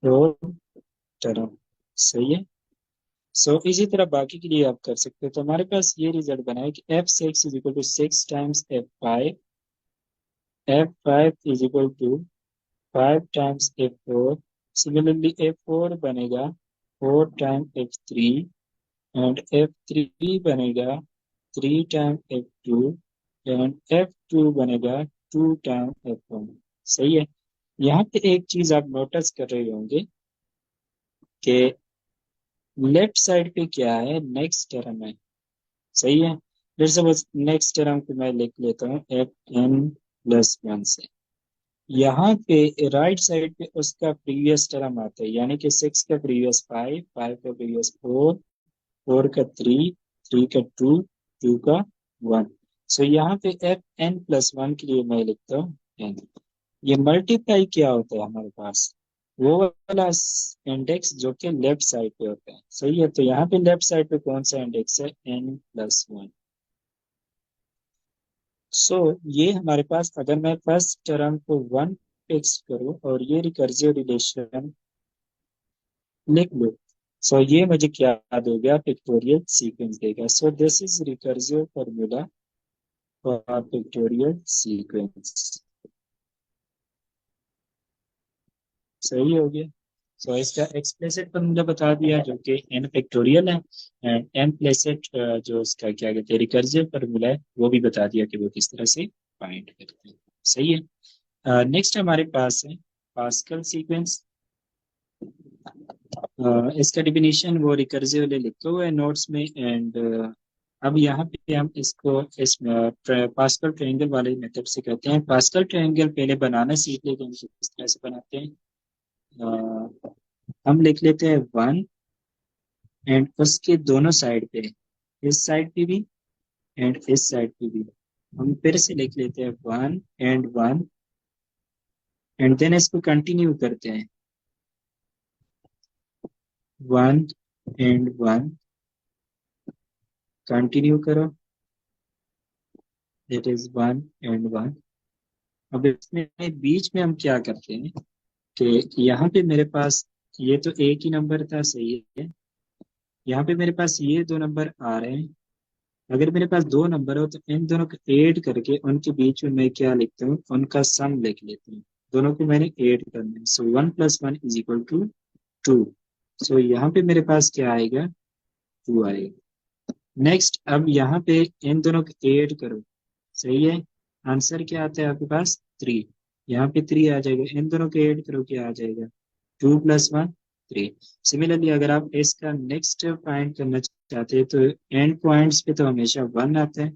four term. सही है। सो इसी तरह बाकी के लिए आप कर सकते हो। तो हमारे पास ये रिजल्ट बना है कि F6 is equal to 6 times F5, F5 is equal to 5 times F4, similarly F4 बनेगा 4 टाइम F3, एंड F3 बनेगा 3 टाइम F2, एंड F2 बनेगा 2 टाइम F1। सही है। यहाँ पे एक चीज आप नोटिस कर रहे होंगे कि लेफ्ट साइड पे क्या है, नेक्स्ट टर्म है। सही है। लेट्स सपोज नेक्स्ट टर्म को मैं लिख लेता हूँ Fn+1 से। यहाँ पे राइट साइड पे उसका प्रीवियस टर्म आता है, यानी कि 6 का प्रीवियस 5, 5 का प्रीवियस 4, 4 का 3, 3 का 2, 2 का 1। सो यहाँ पे Fn+1 के लिए मैं लिखता हूँ n। ये मल्टीप्लाई क्या होता है हमारे पास, वो वाला इंडेक्स जो कि लेफ्ट साइड पे होता है। सही है। तो यहाँ पे लेफ्ट साइड पे कौन सा इंडेक्स है? N+1। सो ये हमारे पास, अगर मैं फर्स्ट टर्म को 1 फिक्स करूँ और ये रिकर्सिव रिलेशन लिख लो, सो ये मुझे क्या दे गया? पिक्टोरियल सीक्वेंस देगा। सो this is recursive formula factorial sequence. सही हो गया। सो इसका एक्सप्लिसिट फॉर्मूला बता दिया जो कि एन फैक्टोरियल है, एंड इम्प्लिसिट जो इसका क्या कहते हैं रिकर्सिव फॉर्मूला है वो भी बता दिया कि वो किस तरह से फाइंड करते हैं। सही है। नेक्स्ट हमारे पास है पास्कल सीक्वेंस। इसका डिफिनीशन वो रिकर्सिव वाले लिखा हुआ है नोट्स में, एंड अब यहाँ पे हम इसको इस पास्कल ट्रायंगल वाले मेथड से कहते हैं। पास्कल ट्रायंगल पहले बनाना सीख लेते हैं, किस तरह से बनाते हैं। हम लिख लेते हैं वन, एंड उसके दोनों साइड पे, इस साइड पे भी एंड इस साइड पे भी हम फिर से लिख लेते हैं वन, एंड देन इसको कंटिन्यू करते हैं वन एंड वन, कंटिन्यू करो, that is one and one. अब इसमें बीच में हम क्या करते हैं कि यहाँ पे मेरे पास ये तो एक ही नंबर था, सही है। यहाँ पे मेरे पास ये दो नंबर आ रहे हैं। अगर मेरे पास दो नंबर हो तो इन दोनों को ऐड करके उनके बीच में मैं क्या लिखता हूँ, उनका सम लिख लेता हूँ। दोनों को मैंने ऐड करना है, so one plus one is equal to two. So यहाँ पे मेरे पास क्या आएगा, टू आएगा। नेक्स्ट अब यहाँ पे इन दोनों को ऐड करो, सही है। आंसर क्या आता है आपके पास, थ्री। यहाँ पे थ्री आ जाएगा, इन दोनों को ऐड करो, क्या आ जाएगा, two plus one, three. Similarly अगर आप इसका नेक्स्ट फाइंड करना चाहते हैं तो एंड पॉइंट्स पे तो हमेशा वन आता है,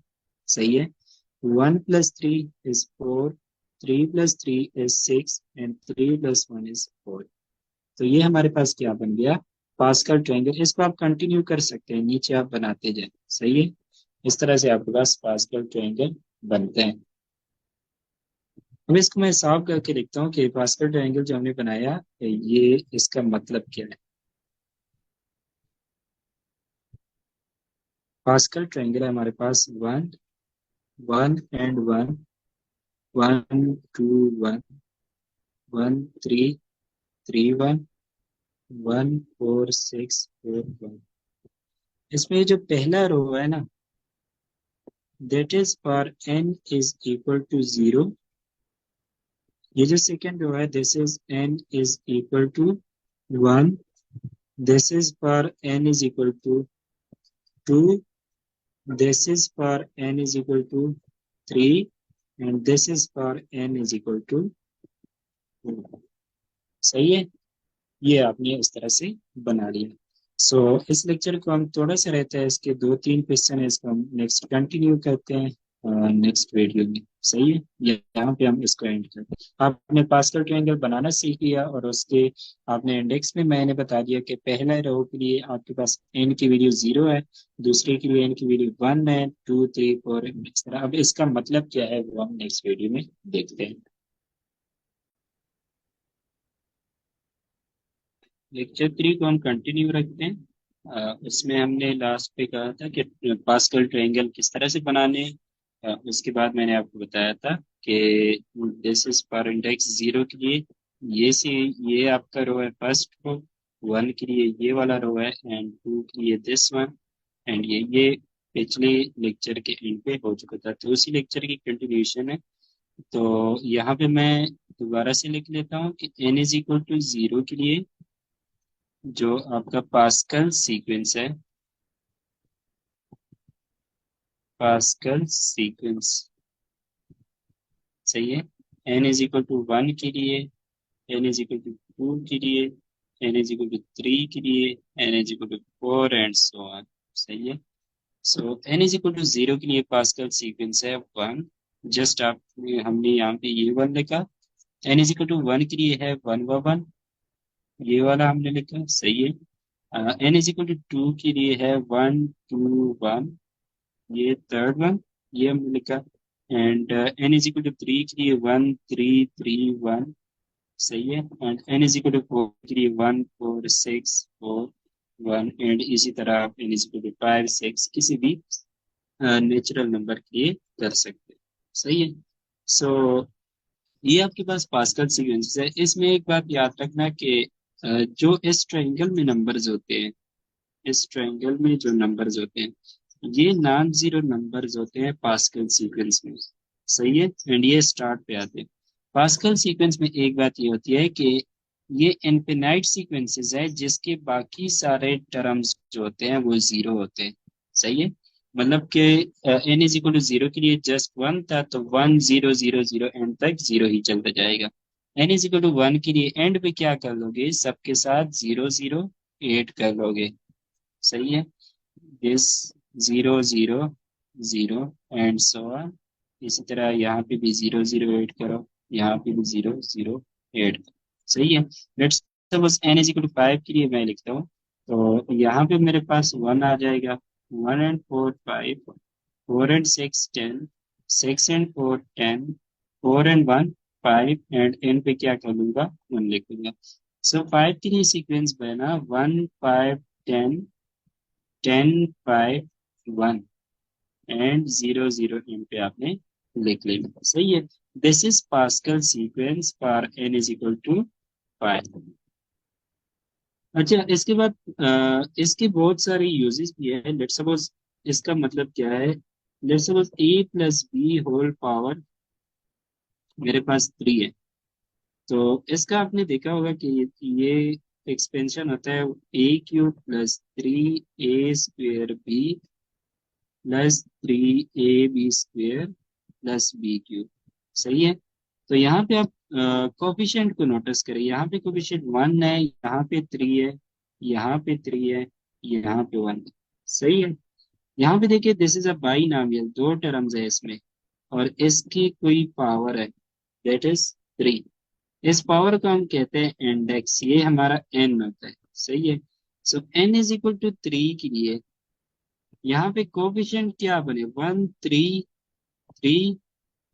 सही है। One plus three is four, three plus three is six, and three plus one is four. तो ये हमारे पास क्या बन गया, पास्कल ट्रायंगल। इसको आप कंटिन्यू कर सकते हैं, नीचे आप बनाते जाए, सही है। इस तरह से आपके पास पास्कल ट्रायंगल बनते हैं। अब इसको मैं सॉल्व करके देखता हूँ कि पास्कल ट्रायंगल जो हमने बनाया ये इसका मतलब क्या है। पास्कल ट्रायंगल है हमारे पास one, one and one, one two one, one three, three one, one four six four one. इसमें जो पहला रो है ना, that is for n is equal to zero. ये जो सेकेंड रो है, this is n is equal to one, this is for n is equal to two, this is for n is equal to 3, and this is for n is equal to 2। सही है। ये आपने इस तरह से बना लिया। सो इस लेक्चर को हम थोड़ा सा रहता है, इसके दो तीन क्वेश्चन है, इसको हम नेक्स्ट कंटिन्यू करते हैं नेक्स्ट वीडियो में। सही है, यहाँ पे हम इसको एंड करते हैं। आपने पास्कल ट्रायंगल बनाना सीख लिया, और उसके आपने इंडेक्स में मैंने बता दिया कि पहला रो के लिए आपके पास एन की वैल्यू जीरो है, दूसरे के लिए एन की वैल्यू वन है, टू थ्री फोर इस तरह। अब इसका मतलब क्या है वो हम नेक्स्ट वीडियो में देखते हैं। लेक्चर थ्री को हम कंटिन्यू रखते हैं। उसमें हमने लास्ट पे कहा था कि पास्कल ट्रायंगल किस तरह से बनाने हैं। उसके बाद मैंने आपको बताया था कि this is for index zero के लिए ये से ये आपका रो है फर्स्ट रो, वन के लिए ये वाला रो है, एंड टू के लिए दिस वन, एंड ये पिछले लेक्चर के एंड पे हो चुका था, तो उसी लेक्चर की कंटिन्यूशन है। तो यहाँ पे मैं दोबारा से लिख लेता हूँ कि n is equal to zero के लिए जो आपका पास्कल सीक्वेंस है, पास्कल सीक्वेंस, सही है। n is equal to one के लिए, n is equal to two के लिए, n is equal to three के लिए, n is equal to four, and so on. सही है। So n is equal to zero के लिए पास्कल सीक्वेंस है वन। जस्ट आप हमने यहाँ पे ये वन लिखा। n is equal to one के लिए है वन व वन, ये वाला हमने लिखा, सही है। n is equal to two के लिए है वन टू वन, ये थर्ड वन, ये हमने लिखा। And n is equal to three के लिए वन थ्री थ्री वन, सही है। And n is equal to four के लिए one four six four one, and इसी तरह आप n is equal to five six किसी भी नेचुरल नंबर के लिए कर सकते हैं, सही है। सो ये आपके पास पास्कल सीक्वेंस है। इसमें एक बात याद रखना कि जो इस ट्रायंगल में नंबर्स होते हैं, इस ट्रायंगल में जो नंबर्स होते हैं ये नॉन जीरो नंबर्स होते हैं पास्कल सीक्वेंस में। सही है, एंड ये स्टार्ट पे आते हैं। पास्कल सीक्वेंस में एक बात ये होती है कि ये इनफिनाइट सीक्वेंसेस है जिसके बाकी सारे टर्म्स जो होते हैं वो जीरो होते हैं। सही है, मतलब कि n is equal to zero के लिए जस्ट वन था, तो one zero zero zero end तक जीरो ही चलता जाएगा। N is equal to one के लिए एंड पे क्या कर लोगे, सबके साथ जीरो जीरो एड कर लोगे। सही है, this zero zero zero and so on. इसी तरह यहाँ पे भी जीरो जीरो ऐड करो, यहाँ पे भी जीरो जीरो ऐड करो। सही है, let's suppose n is equal to five के लिए मैं लिखता हूँ, तो यहाँ पे मेरे पास वन आ जाएगा। One and four five, four and six ten, six and four ten, four and one five, and n पे क्या कर लूंगा, वन लिख लूंगा। सो फाइव के लिए सीक्वेंस बना one five ten, ten five one and zero zero m पे आपने लिख लेना। सही है, this is Pascal sequence for n is equal to five. अच्छा, इसके बाद इसके बहुत सारे यूजेस भी है। लेट्स सपोज इसका मतलब क्या है, let's suppose a plus b whole power मेरे पास थ्री है। तो इसका आपने देखा होगा कि ये एक्सपेंशन होता है a cube plus three a square b plus three a b square plus b cube. सही है, तो यहाँ पे आप कोफिशिएंट को नोटिस करें, यहाँ पे कोफिशिएंट वन है, यहाँ पे थ्री है, यहाँ पे थ्री है, यहाँ पे वन है। सही है, यहाँ पे देखिए दिस इज अ बाइनॉमियल, दो टर्म्स है इसमें, और इसकी कोई पावर है दैट इज थ्री। इस पावर को हम कहते हैं इंडेक्स, ये हमारा एन होता है। सही है, so n is equal to three के लिए यहाँ पे कोफिशिएंट क्या बने, वन थ्री थ्री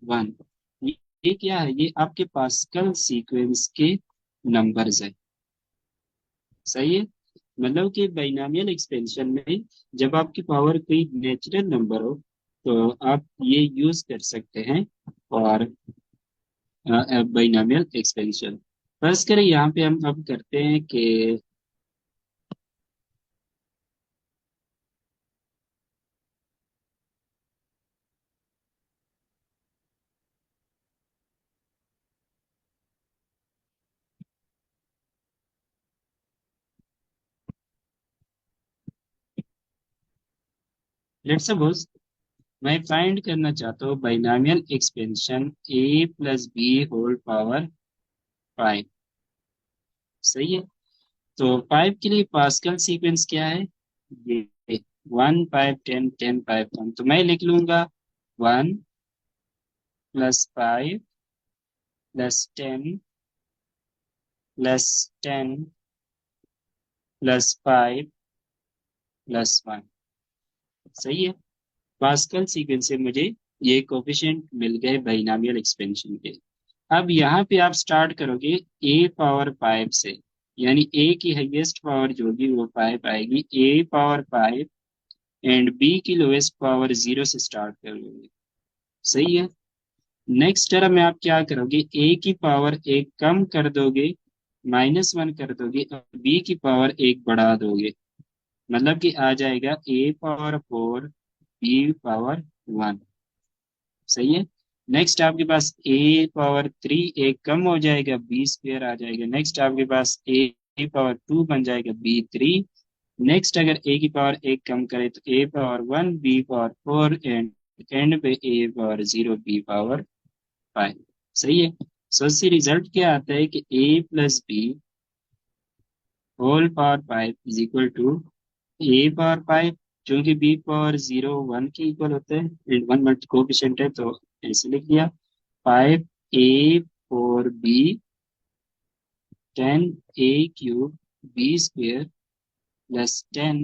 वन। ये क्या है, ये आपके पास्कल सीक्वेंस के नंबर्स है। सही है, मतलब कि बाइनॉमियल एक्सपेंशन में जब आपकी पावर कोई नेचुरल नंबर हो तो आप ये यूज कर सकते हैं और बाइनॉमियल एक्सपेंशन। फर्स्ट करें, यहाँ पे हम अब करते हैं कि लेट्स सपोज मैं फाइंड करना चाहता हूँ binomial expansion a plus b whole power five. सही है, तो फाइव के लिए पास्कल सीक्वेंस क्या है, ये one five ten ten five one. तो मैं लिख लूंगा one plus five plus ten plus ten plus five plus one. सही है, पास्कल सीक्वेंस से मुझे ये कोफिशिएंट मिल गए बाइनॉमियल एक्सपेंशन के। अब यहाँ पे आप स्टार्ट करोगे ए पावर फाइव से, यानी ए की हाईएस्ट पावर जो होगी वो फाइव आएगी, ए पावर फाइव, एंड बी की लोएस्ट पावर जीरो से स्टार्ट करोगे। सही है, नेक्स्ट टर्म में आप क्या करोगे, ए की पावर एक कम कर दोगे, माइनस वन कर दोगे, और बी की पावर एक बढ़ा दोगे, मतलब कि आ जाएगा a power four b power one. सही है, नेक्स्ट आपके पास ए पावर थ्री एक कम हो जाएगा, बी स्क्वेयर आ जाएगा। नेक्स्ट आपके पास ए पावर टू बन जाएगा बी थ्री। नेक्स्ट अगर ए की पावर एक कम करे तो a power one b power four, and and पे a power zero b power five. सही है, सो इससे रिजल्ट क्या आता है कि a plus b whole power five is equal to a power five, क्योंकि बी पावर जीरो वन के इक्वल होता है, एंड वन मल्टी कोफिशिएंट है तो ऐसे लिख दिया, five a four b ten a cube b square plus ten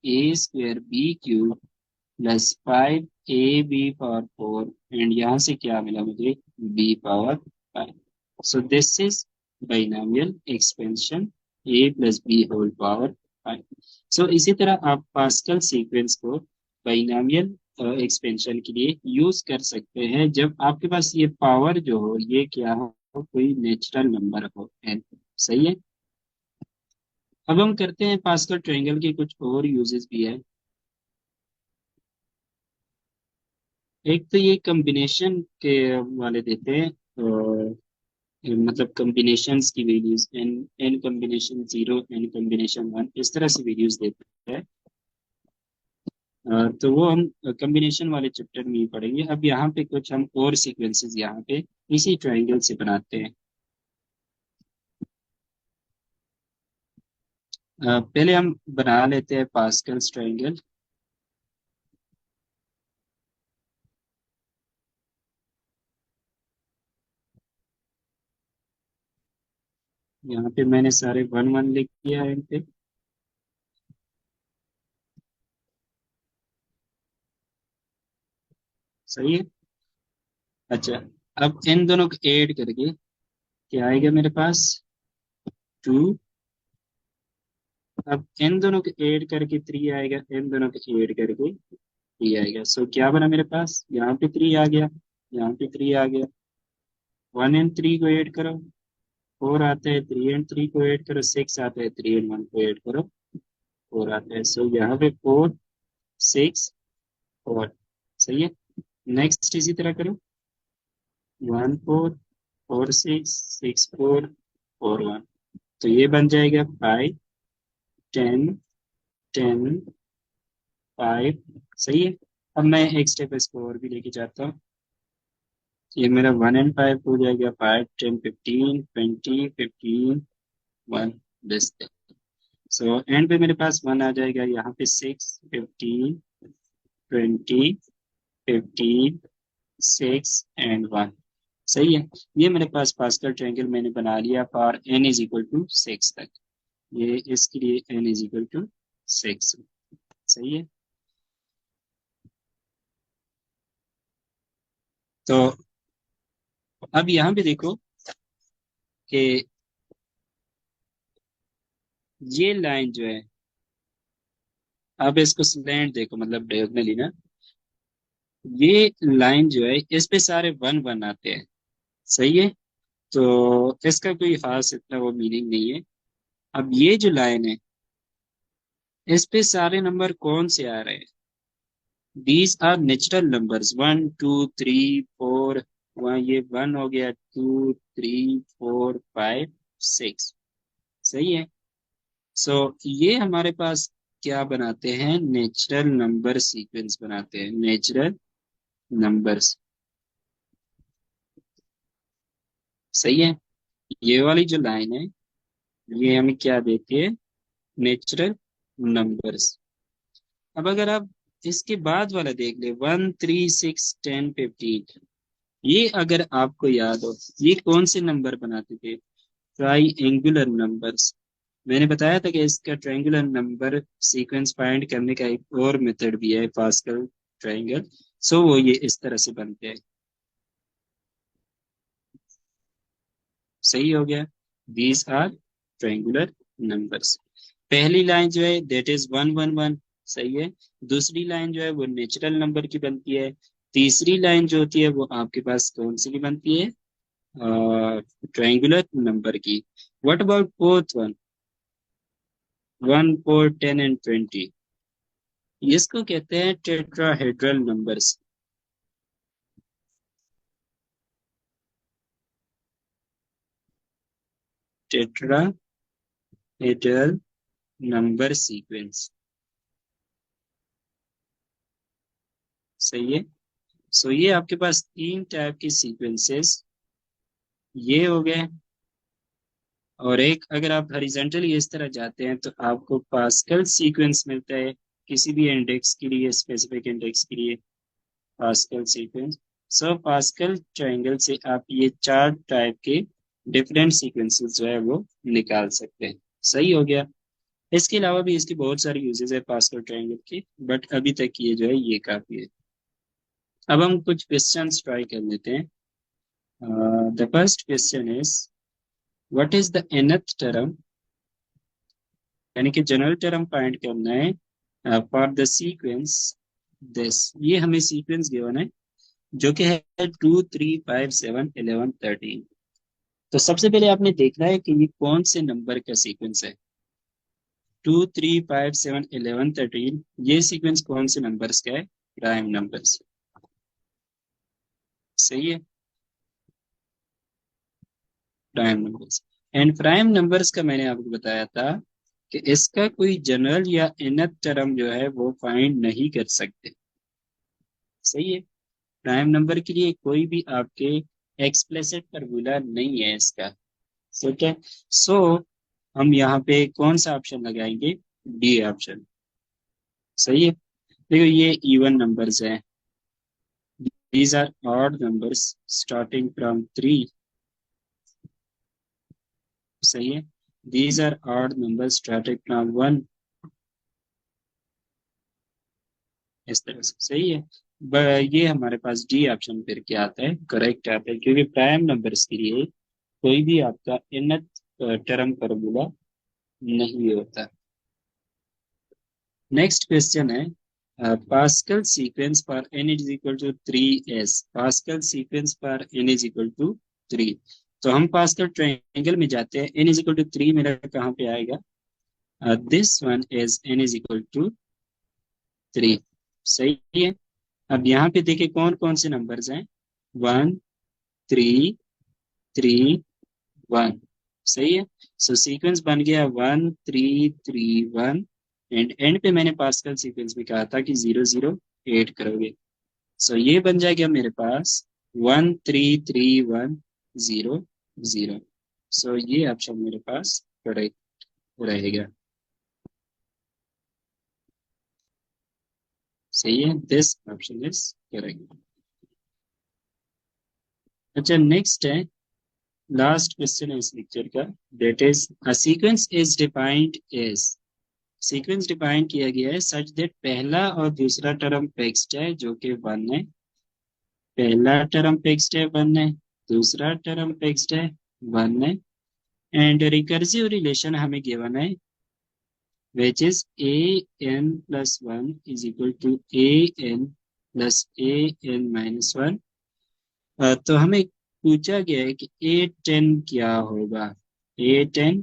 a square b cube plus five a b power four, and यहाँ से क्या मिला मुझे, b power five. So this is binomial expansion a plus b whole power five. So इसी तरह आप Pascal sequence को binomial expansion के लिए यूज कर सकते हैं जब आपके पास ये पावर जो हो ये क्या हो, कोई नेचुरल नंबर हो एन। सही है, अब हम करते हैं पास्कल ट्रायंगल के कुछ और यूजेस भी है। एक तो ये कॉम्बिनेशन के वाले देते हैं, मतलब कॉम्बिनेशंस की values, n n combination zero, n combination one, इस तरह से वैल्यूज देते हैं। तो वो हम कॉम्बिनेशन वाले चैप्टर में ही पढ़ेंगे। अब यहाँ पे कुछ हम और सीक्वेंसेस यहाँ पे इसी ट्रायंगल से बनाते हैं। पहले हम बना लेते हैं पास्कल्स ट्रायंगल। यहाँ पे मैंने सारे वन वन लिख दिया है इन पे। सही है। अच्छा, अब इन दोनों को ऐड करके क्या आएगा मेरे पास? टू। अब इन दोनों को ऐड करके थ्री आएगा, इन दोनों को ऐड करके थ्री आएगा। सो क्या बना मेरे पास? यहाँ पे थ्री आ गया, यहाँ पे थ्री आ गया। वन एंड थ्री को ऐड करो, फोर आता है। थ्री एंड थ्री को ऐड करो, सिक्स आता है। थ्री एंड वन को ऐड करो, फोर आता है। सो यहाँ पे फोर, सिक्स, फोर। सही है। नेक्स्ट इसी तरह करो, one four, four six, six four, four one. तो ये बन जाएगा फाइव, टेन, टेन, फाइव। सही है। अब मैं एक स्टेप इसको और भी लेके जाता हूँ। ये मेरा वन एंड फाइव हो जाएगा, five, ten, fifteen, twenty, fifteen, one. This. So and पे मेरे पास वन आ जाएगा। यहाँ पे six, fifteen, twenty, fifteen, six and one. सही है। ये मेरे पास पास्कल ट्रायंगल मैंने बना लिया for n is equal to six तक। ये इसके लिए n is equal to six. सही है। तो अब यहाँ पे देखो कि ये लाइन जो है, अब इसको स्लैंट देखो, मतलब डायगोनली ना, ये लाइन जो है इस पे सारे वन वन आते हैं। सही है। तो इसका कोई खास इतना वो मीनिंग नहीं है। अब ये जो लाइन है, इस पे सारे नंबर कौन से आ रहे हैं? These are natural numbers, one two three four. वहाँ ये वन हो गया, two three four five six. सही है। सो ये हमारे पास क्या बनाते हैं? नेचुरल नंबर सीक्वेंस बनाते हैं, नेचुरल नंबर्स। सही है। ये वाली जो लाइन है, ये हमें क्या देती है? Natural numbers. अब अगर आप इसके बाद वाला देख ले, one three six ten fifteen, ये अगर आपको याद हो, ये कौन से नंबर बनाते थे? Try angular numbers. मैंने बताया था कि इसका ट्रायंगुलर नंबर सीक्वेंस फाइंड करने का एक और मेथड भी है, पास्कल ट्रायंगल। सो वो ये इस तरह से बनते हैं। सही हो गया। These are triangular numbers. पहली लाइन जो है that is one one one. सही है। दूसरी लाइन जो है वो नेचुरल नंबर की बनती है। तीसरी लाइन जो होती है वो आपके पास कौन सी की बनती है? ट्रायंगुलर नंबर की। What about fourth one? One, four, ten and twenty. इसको कहते हैं tetrahedral numbers. Tetrahedral number sequence. सही है। सो ये आपके पास तीन टाइप के सीक्वेंसेस ये हो गए। और एक, अगर आप हॉरिजॉन्टली इस तरह जाते हैं तो आपको पास्कल सीक्वेंस मिलता है, किसी भी इंडेक्स के लिए, स्पेसिफिक इंडेक्स के लिए पास्कल सीक्वेंस। सो पास्कल ट्रायंगल से आप ये चार टाइप के डिफरेंट सीक्वेंसेस जो है वो निकाल सकते हैं। सही हो गया। इसके अलावा भी इसकी बहुत सारी यूजेस है पास्कल ट्रायंगल की, बट अभी तक ये जो है ये काफी है। अब हम कुछ क्वेश्चंस ट्राई कर लेते हैं। The first question is, what is the nth term, यानी कि जनरल टर्म फाइंड करना है फॉर द सीक्वेंस दिस। ये हमें सीक्वेंस गिवन है जो कि है two three five seven eleven thirteen. तो सबसे पहले आपने देखना है कि ये कौन से नंबर का सीक्वेंस है। Two three five seven eleven thirteen, ये सीक्वेंस कौन से नंबर्स का है? Prime numbers. सही है, prime numbers. And prime numbers का मैंने आपको बताया था कि इसका कोई जनरल या इनथ टर्म जो है वो फाइंड नहीं कर सकते। सही है, प्राइम नंबर के लिए कोई भी आपके एक्सप्लिसिट फार्मूला नहीं है इसका। ठीक है, सो हम यहाँ पे कौन सा ऑप्शन लगाएंगे? D option. सही है, देखो ये इवन नंबर्स हैं, these are odd numbers starting from 3। सही है, these are odd numbers starting from 1। इस तरह से सही है। ये हमारे पास डी ऑप्शन फिर क्या आता है, करेक्ट आता है, क्योंकि प्राइम नंबर्स के लिए कोई भी आपका इनथ टर्म फॉर्मूला नहीं होता। नेक्स्ट क्वेश्चन है, Pascal sequence for n is equal to 3s। Pascal sequence for n is equal to 3। तो हम पास्कल ट्रायंगल में जाते हैं, n इज इक्वल टू 3 मेरा कहाँ पे आएगा? This one is n is equal to 3। सही है, अब यहाँ पे देखिए कौन कौन से नंबर्स हैं, 1 3 3 1। सही है, सो सीक्वेंस बन गया 1 3 3 1। एंड एंड पे मैंने पास्कल सीक्वेंस में कहा था कि 0 0 8 करोगे। सो ये बन जाएगा मेरे पास 1 3 3 1 0 0। सो ये ऑप्शन मेरे पास करेक्ट रहेगा। सही है, दिस ऑप्शन इज करेक्ट। अच्छा नेक्स्ट है, लास्ट क्वेश्चन है इस लेक्चर का, that is a sequence is defined as. Sequence define किया गया है सच दैट पहला और दूसरा टर्म फिक्स्ड है जो कि 1 है। पहला टर्म फिक्स्ड है 1 है, दूसरा टर्म फिक्स्ड है 1 है। एंड रिकर्सिव रिलेशन हमें गिवन है which is an plus 1 is equal to an plus an minus 1। तो हमें पूछा गया है कि ए टेन क्या होगा, ए टेन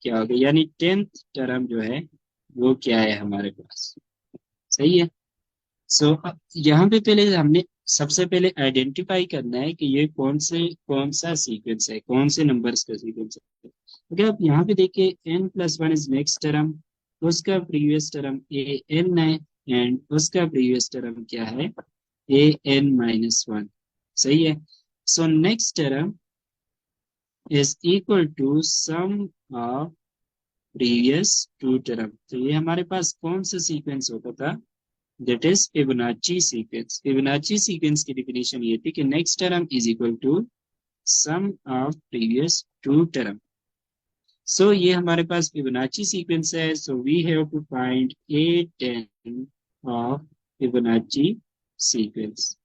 क्या होगा, यानी टेंथ टर्म जो है वो क्या है हमारे पास। सही है, सो यहाँ पे पहले हमने सबसे पहले आइडेंटिफाई करना है कि ये कौन सा सीक्वेंस है, कौन से नंबर्स का सीक्वेंस है। अगर आप यहाँ पे देखिए n plus one is next term, उसका प्रीवियस टर्म ए एन है, एंड उसका प्रीवियस टर्म क्या है, ए एन माइनस वन। सही है, so next term is equal to sum of previous two term. तो ये हमारे पास कौन सा सीक्वेंस होता था, that is Fibonacci sequence. Fibonacci sequence की डेफिनेशन ये थी कि next term is equal to sum of previous two term. So ये हमारे पास फिबोनाची सीक्वेंस है, so we have to find a10 of Fibonacci sequence.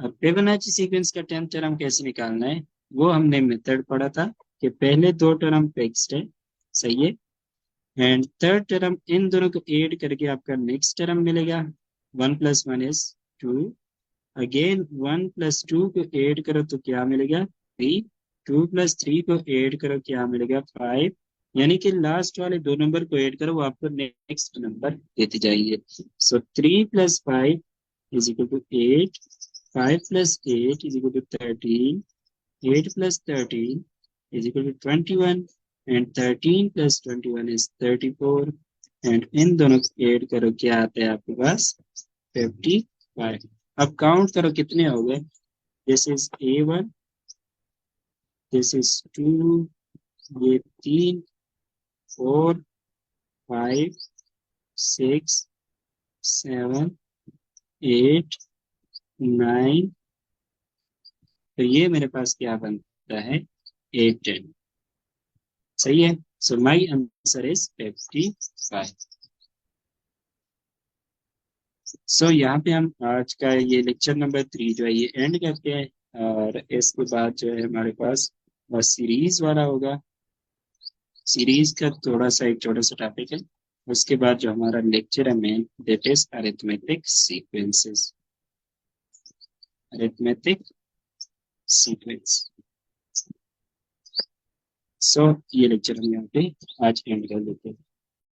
अब फिबोनाची सीक्वेंस का 10th टर्म कैसे निकालना है, वो हमने मेथड पढ़ा था कि पहले दो टर्म फिक्स्ड है। सही है, एंड थर्ड टर्म इन दोनों को ऐड करके आपका नेक्स्ट टर्म मिलेगा, 1 प्लस 1 इज 2। अगेन 1 प्लस 2 को ऐड करो तो क्या मिलेगा, 3। 2 प्लस 3 को ऐड करो क्या मिलेगा, 5। यानी कि लास्ट वाले दो नंबर को ऐड करो वो आपको नेक्स्ट नंबर देते जाएंगे। So 3 plus 5 is equal to 8। 5 plus 8 is equal to 13। 8 plus 13 is equal to 21। And 13 plus 21 is 34। And इन दोनों को ऐड करो क्या आता है आपके पास, 55। अब काउंट करो कितने हो गए, this is A1, this is 2, ये 3 4 5 6 7 8 9। तो ये मेरे पास क्या बनता है, 810। सही है, सो माई आंसर इज 55। सो यहाँ पे हम आज का ये लेक्चर नंबर 3 जो है ये एंड करते हैं, और इसके बाद जो है हमारे पास सीरीज वाला होगा। सीरीज का थोड़ा सा एक छोटा सा टॉपिक है, उसके बाद जो हमारा लेक्चर है main, that is arithmetic sequences. Arithmetic sequence. So ये लेक्चर हम यहाँ पे आज एंड कर देते हैं।